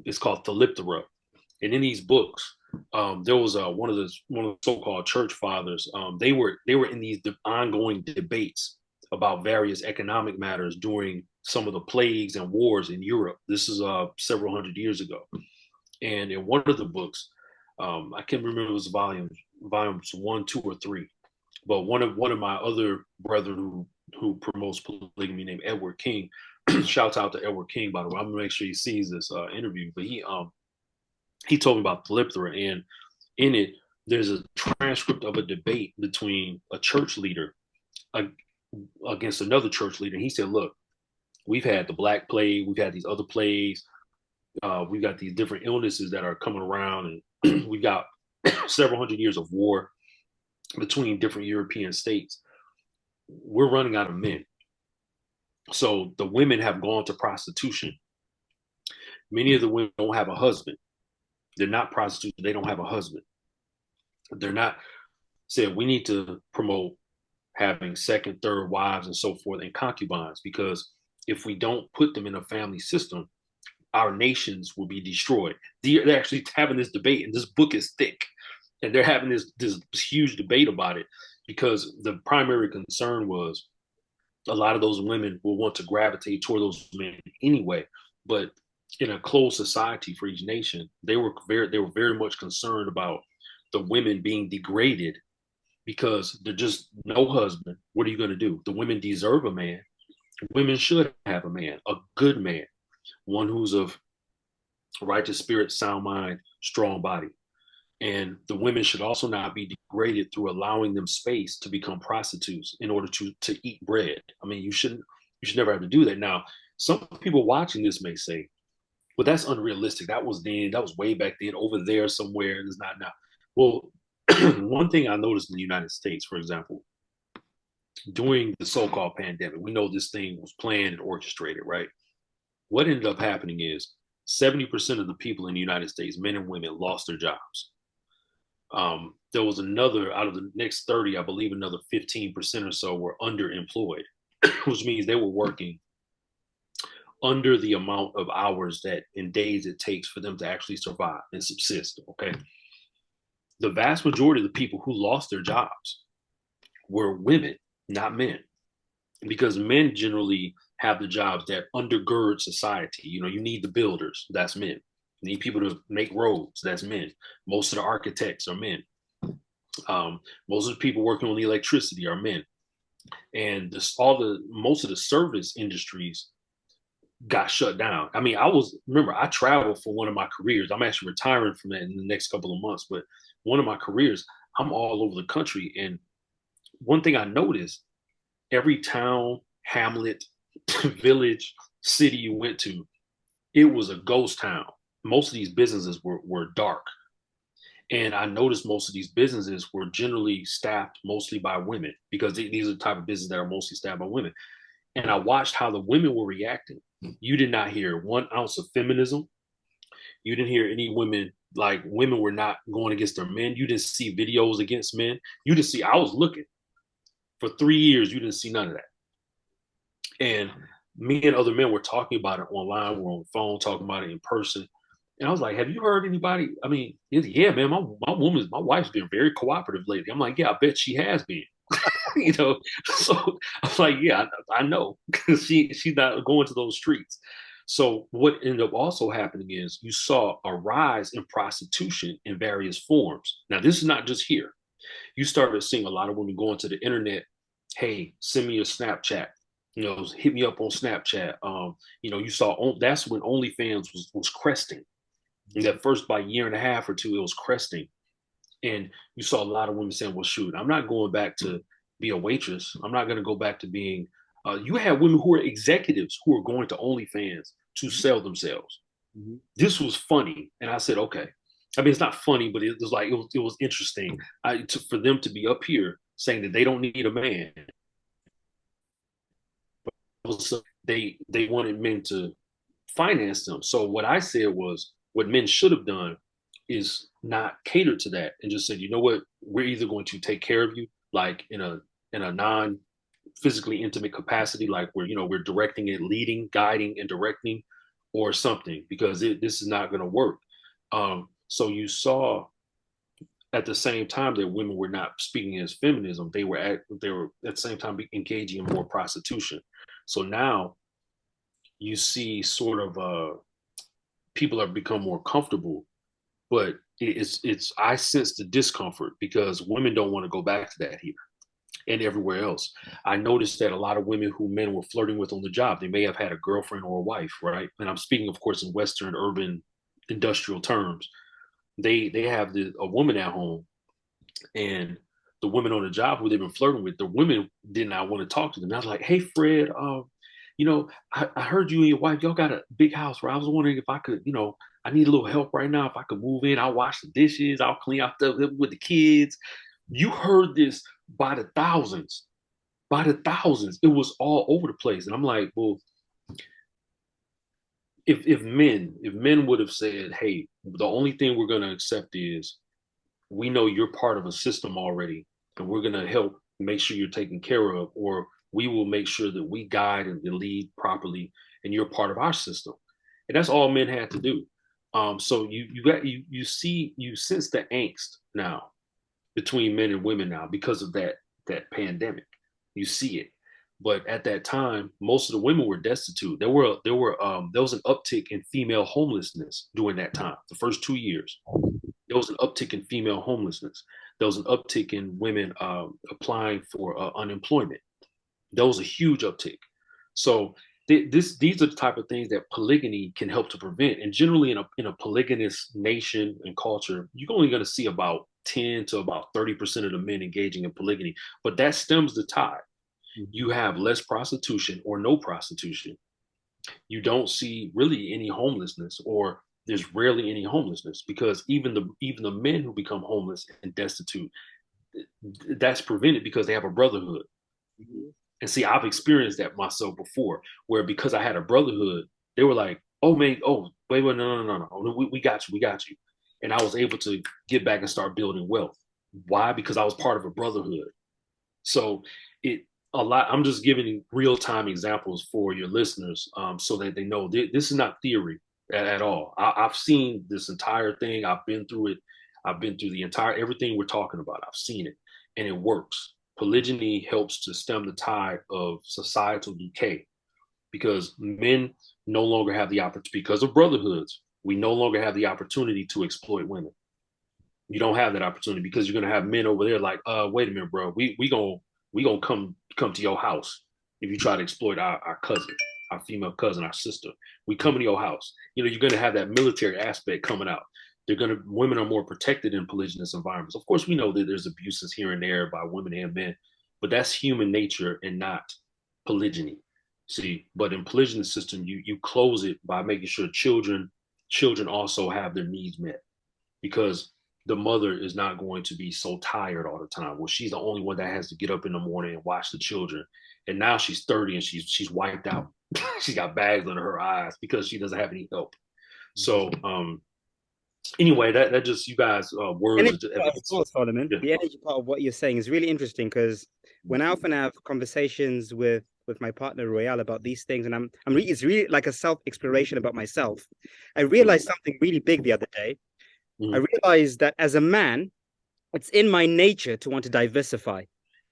It's called Thaliptera. And in these books, there was one of the so-called church fathers. They were in these ongoing debates about various economic matters during some of the plagues and wars in Europe. This is several hundred years ago. And in one of the books, I can't remember if it was volumes 1, 2, or 3, but one of my other brethren who promotes polygamy, named Edward King. Shouts out to Edward King, by the way. I'm gonna make sure he sees this interview. But he told me about Thaliptera, and in it, there's a transcript of a debate between a church leader against another church leader. And he said, look, we've had the Black Plague, we've had these other plagues, we've got these different illnesses that are coming around, and we've got several hundred years of war between different European states. We're running out of men. So the women have gone to prostitution. Many of the women don't have a husband. They're not prostitutes. They don't have a husband. They're not said, we need to promote having second, third wives and so forth, and concubines, because if we don't put them in a family system, our nations will be destroyed. They're actually having this debate, and this book is thick, and they're having this huge debate about it, because the primary concern was a lot of those women will want to gravitate toward those men anyway. But in a closed society for each nation, they were very much concerned about the women being degraded because they're just no husband. What are you going to do? The women deserve a man. Women should have a man, a good man, one who's of righteous spirit, sound mind, strong body. And the women should also not be degraded through allowing them space to become prostitutes in order to eat bread. I mean, you should never have to do that. Now, some people watching this may say, well, that's unrealistic. That was then, that was way back then, over there somewhere, and it's not now. Well, one thing I noticed in the United States, for example, during the so-called pandemic, we know this thing was planned and orchestrated, right? What ended up happening is 70% of the people in the United States, men and women, lost their jobs. There was another, out of the next 30, I believe another 15% or so were underemployed, which means they were working under the amount of hours that in days it takes for them to actually survive and subsist. Okay. The vast majority of the people who lost their jobs were women, not men, because men generally have the jobs that undergird society. You know, you need the builders, that's men. You need people to make roads, that's men. Most of the architects are men. Most of the people working on the electricity are men. And most of the service industries got shut down. I mean, I traveled for one of my careers. I'm actually retiring from that in the next couple of months, but one of my careers, I'm all over the country. And one thing I noticed, every town, hamlet, village, city you went to, it was a ghost town. Most of these businesses were dark. And I noticed most of these businesses were generally staffed mostly by women, because these are the type of businesses that are mostly staffed by women. And I watched how the women were reacting. You did not hear 1 ounce of feminism. You didn't hear any women, like women were not going against their men. You didn't see videos against men. You didn't see, I was looking for 3 years, you didn't see none of that. And me and other men were talking about it online, we're on the phone talking about it in person. And I was like, have you heard anybody? I mean, yeah, man, my wife's been very cooperative lately. I'm like, yeah, I bet she has been. You know, so I was like, yeah, I know, because she's not going to those streets. So what ended up also happening is you saw a rise in prostitution in various forms. Now, this is not just here. You started seeing a lot of women going to the internet. Hey, send me a Snapchat. You know, hit me up on Snapchat. You know, you saw that's when OnlyFans was cresting. In that first by year and a half or two, it was cresting. And you saw a lot of women saying, well, shoot, I'm not going back to be a waitress. I'm not going to go back to being, you had women who were executives who were going to OnlyFans to sell themselves. Mm-hmm. This was funny. And I said, okay. I mean, it's not funny, but it was like, it was interesting for them to be up here saying that they don't need a man. But they wanted men to finance them. So what I said was, what men should have done is not cater to that and just said, you know what, we're either going to take care of you like in a non physically intimate capacity, like we're directing it, leading, guiding, and directing, or something, because this is not going to work. So you saw at the same time that women were not speaking as feminism, they were at the same time engaging in more prostitution. So now you see sort of people have become more comfortable, but I sense the discomfort because women don't want to go back to that here and everywhere else. I noticed that a lot of women who men were flirting with on the job, they may have had a girlfriend or a wife, right? And I'm speaking, of course, in Western urban industrial terms. They have a woman at home, and the women on the job who they've been flirting with, the women did not want to talk to them. I was like, hey, Fred, you know, I heard you and your wife, y'all got a big house, right? I was wondering if I could, you know, I need a little help right now. If I could move in, I'll wash the dishes, I'll clean up with the kids. You heard this by the thousands. It was all over the place. And I'm like, well, if men would have said, hey, the only thing we're going to accept is we know you're part of a system already, and we're going to help make sure you're taken care of, or we will make sure that we guide and lead properly, and you're part of our system. And that's all men had to do. So you sense the angst now between men and women now because of that pandemic. You see it. But at that time, most of the women were destitute. There was an uptick in female homelessness during that time. The first 2 years, there was an uptick in female homelessness. There was an uptick in women applying for unemployment. There was a huge uptick. So these are the type of things that polygamy can help to prevent. And generally, in a polygynous nation and culture, you're only going to see about 10 to about 30% of the men engaging in polygamy. But that stems the tide. You have less prostitution or no prostitution. You don't see really any homelessness, or there's rarely any homelessness, because even the men who become homeless and destitute, that's prevented because they have a brotherhood. Mm-hmm. And see, I've experienced that myself before, where because I had a brotherhood, they were like, "Oh man, oh wait, no, we got you, we got you," and I was able to get back and start building wealth. Why? Because I was part of a brotherhood. So it a lot. I'm just giving real time examples for your listeners, so that they know this is not theory at all. I've seen this entire thing. I've been through it. I've been through the entire everything we're talking about. I've seen it, and it works. Polygyny helps to stem the tide of societal decay, because men no longer have the opportunity, because of brotherhoods. We no longer have the opportunity to exploit women. You don't have that opportunity, because you're gonna have men over there like, wait a minute, bro, we gonna come to your house if you try to exploit our cousin, our female cousin, our sister. We coming to your house. You know, you're gonna have that military aspect coming out. Women are more protected in polygynous environments. Of course, we know that there's abuses here and there by women and men, but that's human nature and not polygyny. See, but in polygynous system, you close it by making sure children also have their needs met, because the mother is not going to be so tired all the time. Well, she's the only one that has to get up in the morning and watch the children. And now she's 30 and she's wiped out. She's got bags under her eyes because she doesn't have any help. So anyway, that just, you guys, words. Solomon, yeah. The energy part of what you're saying is really interesting, because when I often have conversations with my partner Royale about these things, and it's really like a self-exploration about myself. I realized something really big the other day. I realized that as a man, it's in my nature to want to diversify,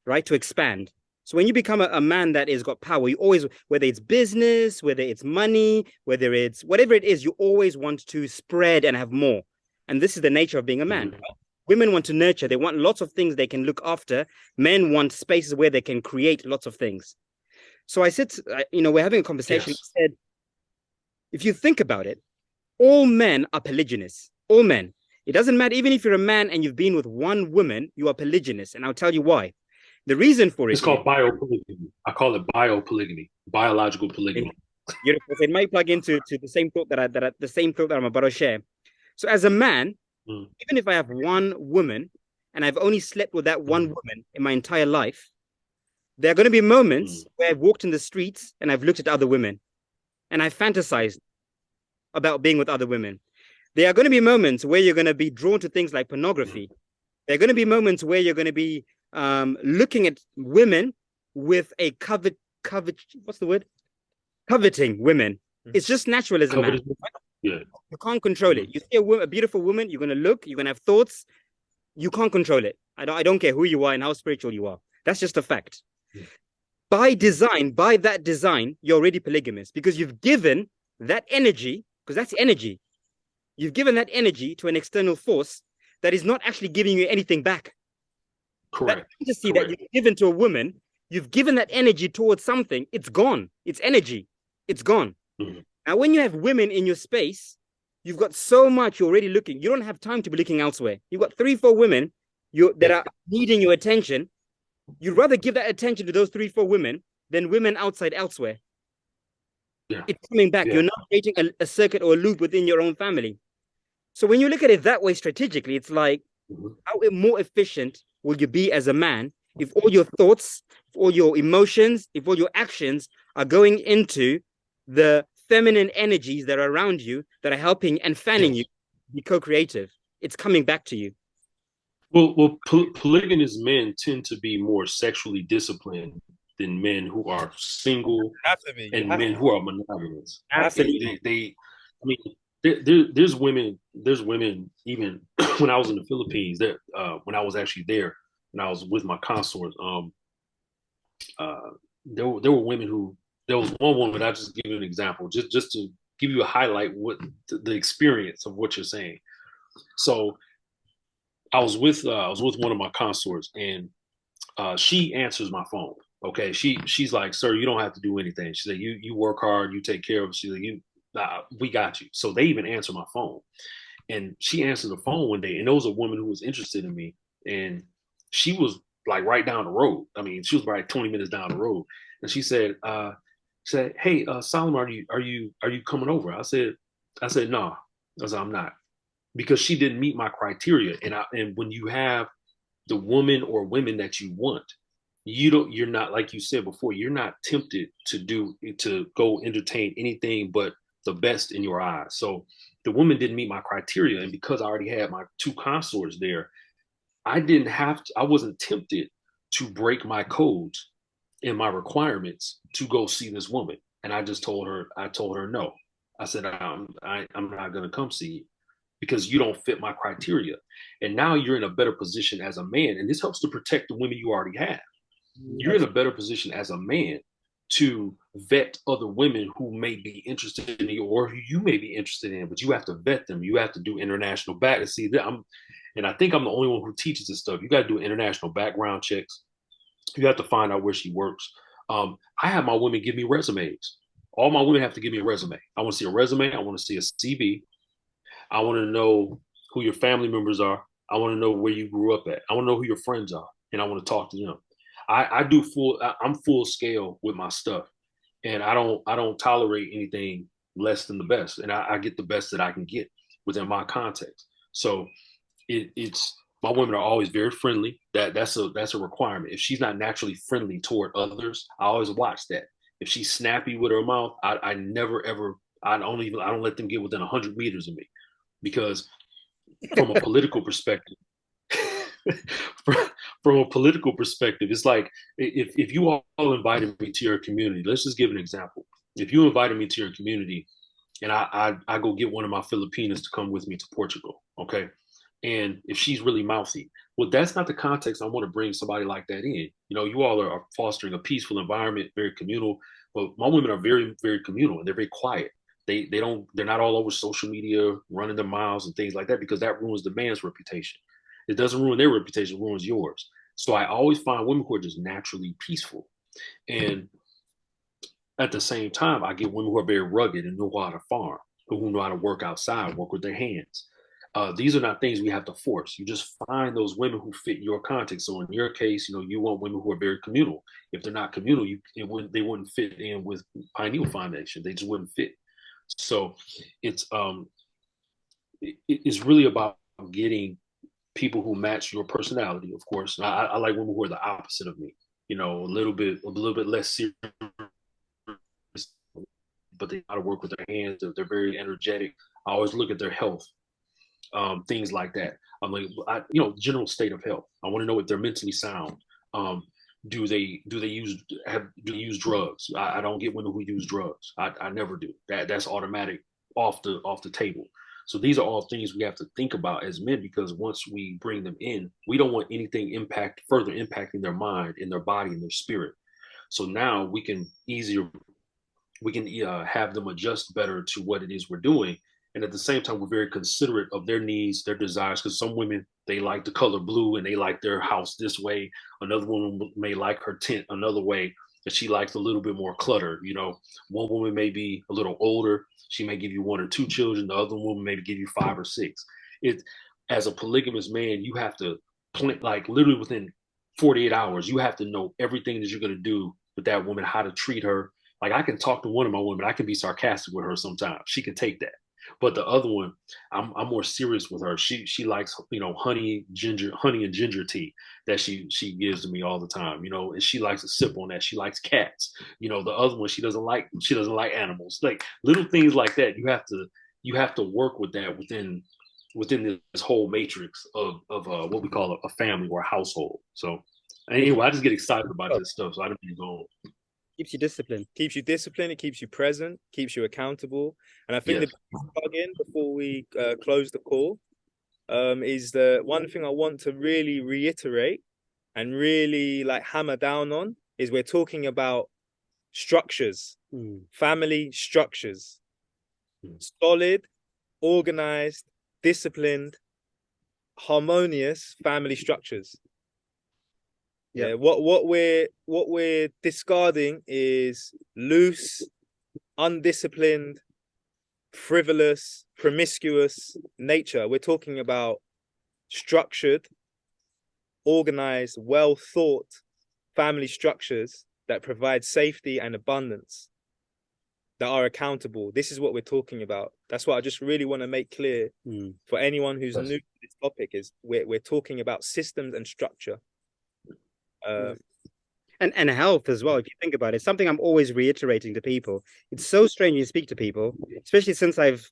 right? To expand. So when you become a man that has got power, you always, whether it's business, whether it's money, whether it's whatever it is, you always want to spread and have more. And this is the nature of being a man. Right? Women want to nurture. They want lots of things they can look after. Men want spaces where they can create lots of things. So I said, we're having a conversation. Yes. I said, if you think about it, all men are polygynous. All men. It doesn't matter. Even if you're a man and you've been with one woman, you are polygynous. And I'll tell you why. The reason for it's called biopolygamy. I call it biopolygamy, biological polygamy. Beautiful. So it might plug into the same thought that I'm about to share. So as a man, even if I have one woman and I've only slept with that one woman in my entire life, there are going to be moments where I've walked in the streets and I've looked at other women and I've fantasized about being with other women. There are going to be moments where you're going to be drawn to things like pornography. There are going to be moments where you're going to be looking at women with a what's the word? Coveting women. It's just natural as a man. Yeah. You can't control it. You see a beautiful woman, you're going to look, you're going to have thoughts. You can't control it. I don't care who you are and how spiritual you are. That's just a fact. By design, by that design, you're already polygamous, because you've given that energy, because that's energy. You've given that energy to an external force that is not actually giving you anything back. Correct. That fantasy that you've given to a woman, you've given that energy towards something, it's gone. It's energy. It's gone. Now, when you have women in your space, you've got so much you're already looking. You don't have time to be looking elsewhere. You've got 3-4 women that are needing your attention. You'd rather give that attention to those 3-4 women than women outside elsewhere. Yeah. It's coming back. Yeah. You're not creating a circuit or a loop within your own family. So when you look at it that way strategically, it's like, how more efficient will you be as a man if all your thoughts, if all your emotions, if all your actions are going into the feminine energies that are around you, that are helping and fanning you be co-creative? It's coming back to you. Well, polygamous men tend to be more sexually disciplined than men who are single and men who are monogamous. Absolutely. I mean, there's women even when I was in the Philippines, when I was actually there, and I was with my consorts, there were women who, there was one woman, I'll just give you an example, just to give you a highlight what the experience of what you're saying. So I was with one of my consorts, and she answers my phone. Okay, she's like, "Sir, you don't have to do anything." She said, "You work hard, you take care of it." She's like, "We got you." So they even answer my phone, and she answered the phone one day, and there was a woman who was interested in me, and she was like right down the road. I mean, she was like 20 minutes down the road, and she said, "Hey, Solomon, are you coming over?" I said, "No." I said, I'm not, because she didn't meet my criteria. And when you have the woman or women that you want, you're not, like you said before, you're not tempted to go entertain anything but the best in your eyes. So the woman didn't meet my criteria. And because I already had my two consorts there, I wasn't tempted to break my codes and my requirements to go see this woman. And I told her no. I said, I'm not going to come see you because you don't fit my criteria. And now you're in a better position as a man. And this helps to protect the women you already have. You're in a better position as a man to vet other women who may be interested in you or who you may be interested in, but you have to vet them. You have to do international back to see that and I think I'm the only one who teaches this stuff. You got to do international background checks. You have to find out where she works. I have my women give me resumes. All my women have to give me a resume. I want to see a resume. I want to see a CV. I want to know who your family members are. I want to know where you grew up at. I want to know who your friends are, and I want to talk to them. I'm full scale with my stuff, and I don't tolerate anything less than the best, and I get the best that I can get within my context. So it's my women are always very friendly. That's a requirement. If she's not naturally friendly toward others, I always watch that. If she's snappy with her mouth, I never ever I don't let them get within 100 meters of me, because from a political perspective, from, from a political perspective, it's like if you all invited me to your community, let's just give an example. If you invited me to your community and I go get one of my Filipinas to come with me to Portugal, okay? And if she's really mouthy, well, that's not the context I want to bring somebody like that in. You know, you all are fostering a peaceful environment, very communal. But my women are very, very communal and they're very quiet. They're not all over social media running their mouths and things like that, because that ruins the man's reputation. It doesn't ruin their reputation, it ruins yours. So I always find women who are just naturally peaceful. And at the same time, I get women who are very rugged and know how to farm, who know how to work outside, work with their hands. These are not things we have to force. You just find those women who fit your context. So in your case, you know, you want women who are very communal. If they're not communal, they wouldn't fit in with Pineal Foundation. They just wouldn't fit. So it's it's really about getting people who match your personality. Of course, I like women who are the opposite of me. You know, a little bit less serious, but they know how to work with their hands. They're very energetic. I always look at their health, things like that. I'm like, general state of health. I want to know if they're mentally sound. Do they use drugs? I don't get women who use drugs. I never do. That's automatic, off the table. So these are all things we have to think about as men, because once we bring them in, we don't want anything further impacting their mind and their body and their spirit. So now we can have them adjust better to what it is we're doing. And at the same time, we're very considerate of their needs, their desires, because some women, they like the color blue and they like their house this way. Another woman may like her tent another way, and she likes a little bit more clutter. You know, one woman may be a little older. She may give you 1 or 2 children. The other woman maybe give you 5 or 6. As a polygamous man, you have to plan, like literally within 48 hours, you have to know everything that you're going to do with that woman, how to treat her. Like, I can talk to one of my women, I can be sarcastic with her sometimes. She can take that. But the other one, I'm more serious with her. She likes, honey and ginger tea that she gives to me all the time, and she likes to sip on that. She likes cats. The other one, she doesn't like animals. Like little things like that. You have to work with that within this whole matrix of what we call a family or a household. So anyway, I just get excited about this stuff. So I don't need to go. Keeps you disciplined. It keeps you present, keeps you accountable. And I think Yes. the plug in before we close the call is the one thing I want to really reiterate and really like hammer down on is we're talking about structures, family structures, solid, organized, disciplined, harmonious family structures. Yeah, what we're discarding is loose, undisciplined, frivolous, promiscuous nature. We're talking about structured, organized, well thought family structures that provide safety and abundance. that are accountable. This is what we're talking about. That's what I just really want to make clear for anyone who's new to this topic, is we're talking about systems and structure. And health as well. If you think about it, something I'm always reiterating to people. It's so strange when you speak to people, especially since I've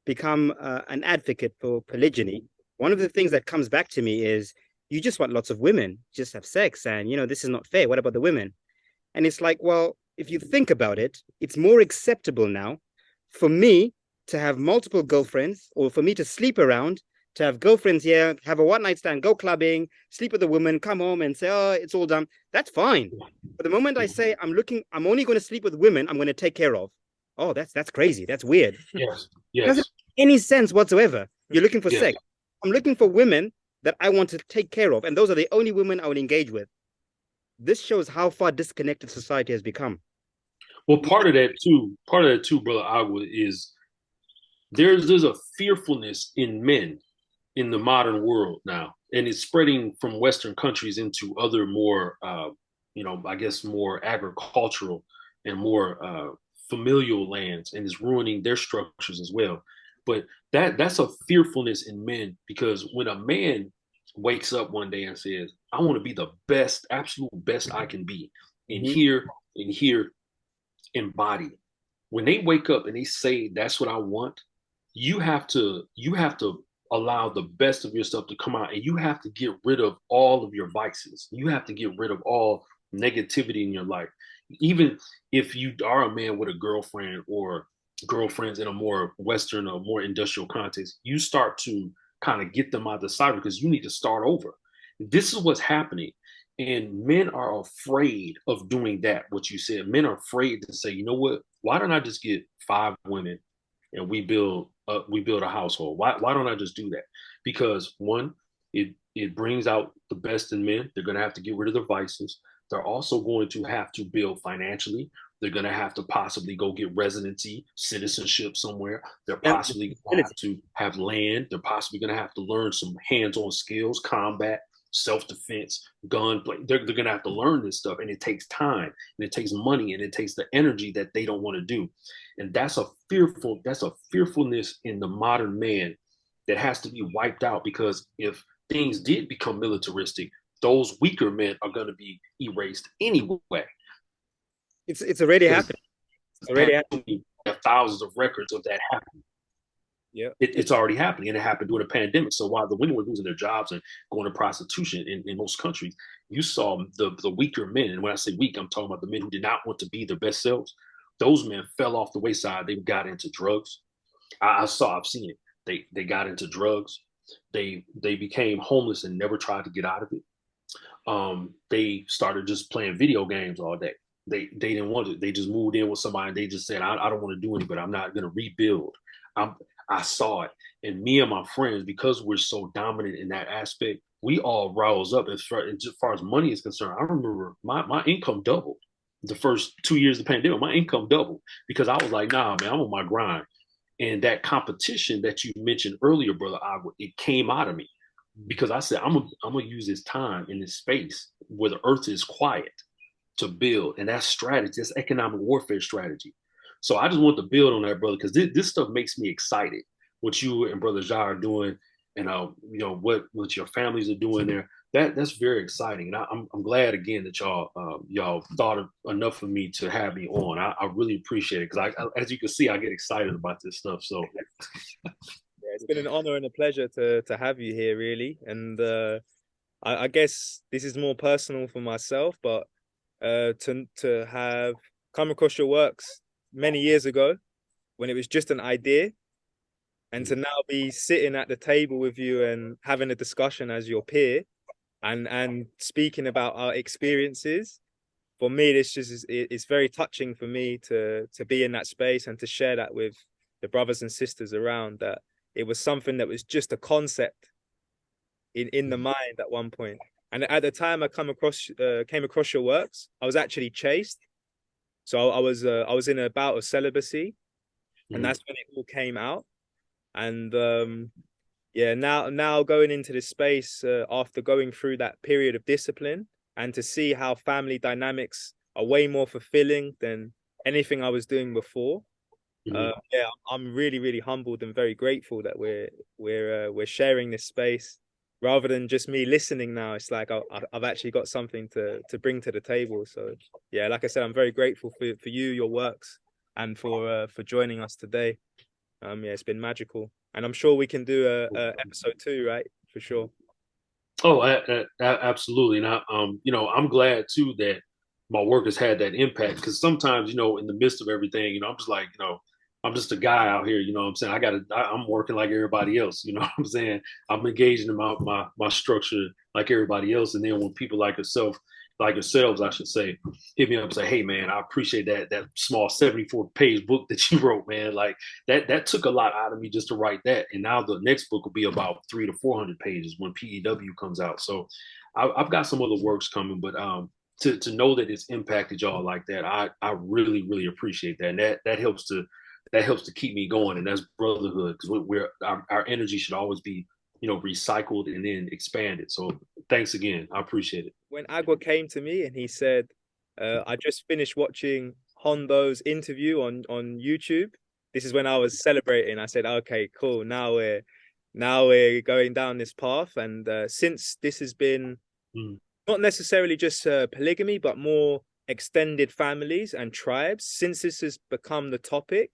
become an advocate for polygyny. One of the things that comes back to me is, you just want lots of women, just have sex, and this is not fair. What about the women? And it's like, well, if you think about it, it's more acceptable now for me to have multiple girlfriends, or for me to sleep around, to have girlfriends here, have a one-night stand, go clubbing, sleep with a woman, come home and say, oh, it's all done. That's fine. But the moment I say I'm only going to sleep with women I'm going to take care of, oh, that's crazy. That's weird. Yes. It doesn't make any sense whatsoever. You're looking for sex. I'm looking for women that I want to take care of, and those are the only women I would engage with. This shows how far disconnected society has become. Well, part of that too, brother Agua, is there's a fearfulness in men in the modern world now, and it's spreading from Western countries into other more, I guess more agricultural and more familial lands, and it's ruining their structures as well. But that's a fearfulness in men, because when a man wakes up one day and says, I want to be the best, absolute best I can be in here, embodied. When they wake up and they say that's what I want, you have to allow the best of yourself to come out, and you have to get rid of all of your vices. You have to get rid of all negativity in your life. Even if you are a man with a girlfriend or girlfriends in a more Western or more industrial context, you start to kind of get them out of the cycle, because you need to start over. This is what's happening. And men are afraid of doing that, what you said. Men are afraid to say, you know what, why don't I just get 5 women and we build a household? Why don't I just do that? Because one, it brings out the best in men. They're going to have to get rid of their vices. They're also going to have to build financially. They're going to have to possibly go get residency, citizenship somewhere. They're possibly going to have to have land. They're possibly going to have to learn some hands-on skills, combat, self-defense, gunplay. They're going to have to learn this stuff, and it takes time, and it takes money, and it takes the energy that they don't want to do. And that's a fearfulness in the modern man that has to be wiped out, because if things did become militaristic, those weaker men are going to be erased anyway. It's already happening. It's already happening. We have thousands of records of that happening. Yeah, it's already happening, and it happened during a pandemic. So while the women were losing their jobs and going to prostitution in most countries, you saw the weaker men. And when I say weak, I'm talking about the men who did not want to be their best selves. Those men fell off the wayside. They got into drugs. I've seen it. They got into drugs. They became homeless and never tried to get out of it. They started just playing video games all day. They didn't want it. They just moved in with somebody and they just said, I don't want to do anything, but I'm not going to rebuild. I saw it. And me and my friends, because we're so dominant in that aspect, we all rose up. As far as money is concerned, I remember my income doubled the first 2 years of the pandemic. My income doubled, because I was like, nah, man, I'm on my grind. And that competition that you mentioned earlier, brother, it came out of me, because I said, I'm gonna use this time in this space where the earth is quiet to build. And that's strategy. That's economic warfare strategy. So I just want to build on that, brother, because this stuff makes me excited. What you and Brother Jar are doing, and what your families are doing there. That's very exciting, and I'm glad again that y'all thought of enough of me to have me on. I really appreciate it, because as you can see, I get excited about this stuff. So yeah, it's been an honor and a pleasure to have you here, really. And I guess this is more personal for myself, but to have come across your works many years ago when it was just an idea, and to now be sitting at the table with you and having a discussion as your peer and speaking about our experiences, for me, it's very touching for me to be in that space and to share that with the brothers and sisters around, that it was something that was just a concept in the mind at one point. And at the time I came across your works, I was actually chaste. So I was in a bout of celibacy, and that's when it all came out. And now going into this space after going through that period of discipline, and to see how family dynamics are way more fulfilling than anything I was doing before. Mhm. Yeah, I'm really, really humbled and very grateful that we're sharing this space rather than just me listening now. It's like I've actually got something to bring to the table. So yeah, like I said, I'm very grateful for you, your works, and for joining us today. Yeah, it's been magical, and I'm sure we can do a episode 2, right? For sure. Oh, absolutely. And I'm glad too that my work has had that impact because sometimes, in the midst of everything, I'm just like, I'm just a guy out here, what I'm saying? I'm working like everybody else, what I'm saying? I'm engaging in my structure like everybody else. And then when people like yourselves, I should say, hit me up and say, hey man, I appreciate that small 74-page book that you wrote, man. Like that took a lot out of me just to write that. And now the next book will be about 300 to 400 pages when PEW comes out. So I've got some other works coming, but to know that it's impacted y'all like that, I really, really appreciate that. And that helps to keep me going. And that's brotherhood because our energy should always be, recycled and then expanded. So thanks again. I appreciate it. When Agua came to me and he said, I just finished watching Hondo's interview on YouTube. This is when I was celebrating. I said, okay, cool. Now we're going down this path. And since this has been not necessarily just polygamy, but more extended families and tribes, since this has become the topic,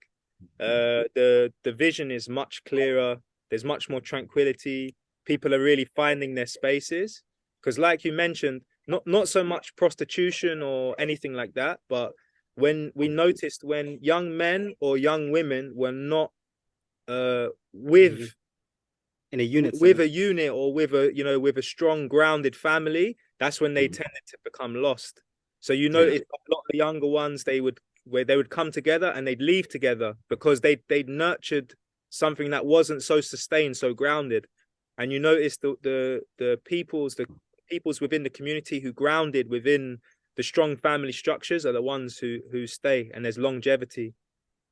the vision is much clearer. There's much more tranquility. People are really finding their spaces. Because like you mentioned, not so much prostitution or anything like that, but when we noticed when young men or young women were not with in a unit with a unit or with a strong grounded family, that's when they tended to become lost. So notice a lot of the younger ones, they would come together and they'd leave together because they'd nurtured something that wasn't so sustained, so grounded. And you notice the peoples within the community who grounded within the strong family structures are the ones who stay, and there's longevity.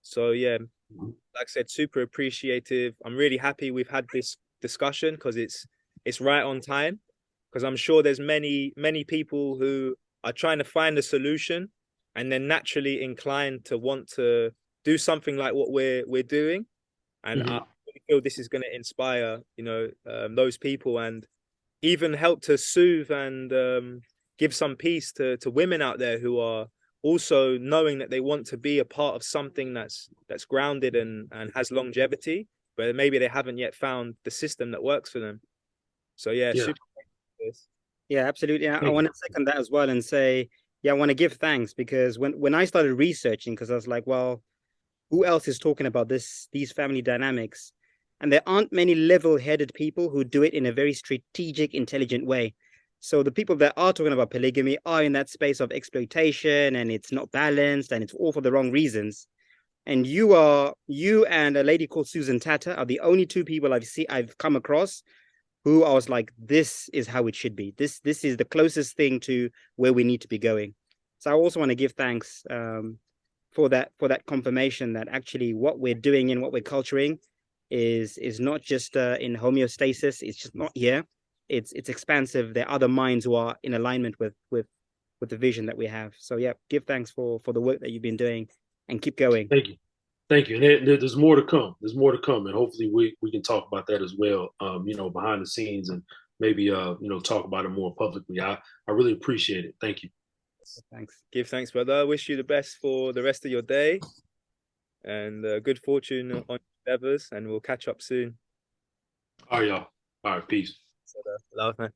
So yeah, like I said, super appreciative. I'm really happy we've had this discussion because it's right on time. Because I'm sure there's many people who are trying to find a solution, and they're naturally inclined to want to do something like what we're doing. And I really feel this is going to inspire those people and even help to soothe and give some peace to women out there who are also knowing that they want to be a part of something that's grounded and has longevity, but maybe they haven't yet found the system that works for them. So yeah, super. Yeah, absolutely. I want to second that as well and say, yeah, I want to give thanks because when I started researching, because I was like, well, who else is talking about these family dynamics? And there aren't many level-headed people who do it in a very strategic, intelligent way. So the people that are talking about polygamy are in that space of exploitation and it's not balanced and it's all for the wrong reasons. And you and a lady called Susan Tata are the only two people I've come across who I was like, this is how it should be. This is the closest thing to where we need to be going. So I also want to give thanks for that confirmation that actually what we're doing and what we're culturing is not just in homeostasis. It's just not here. It's expansive. There are other minds who are in alignment with the vision that we have. So yeah, give thanks for the work that you've been doing and keep going. Thank you. And there's more to come. There's more to come, and hopefully we can talk about that as well. Behind the scenes, and maybe talk about it more publicly. I really appreciate it. Thank you. Thanks. Give thanks, brother. I wish you the best for the rest of your day, and good fortune on your endeavors. And we'll catch up soon. All right, y'all. All right, peace. Love, man.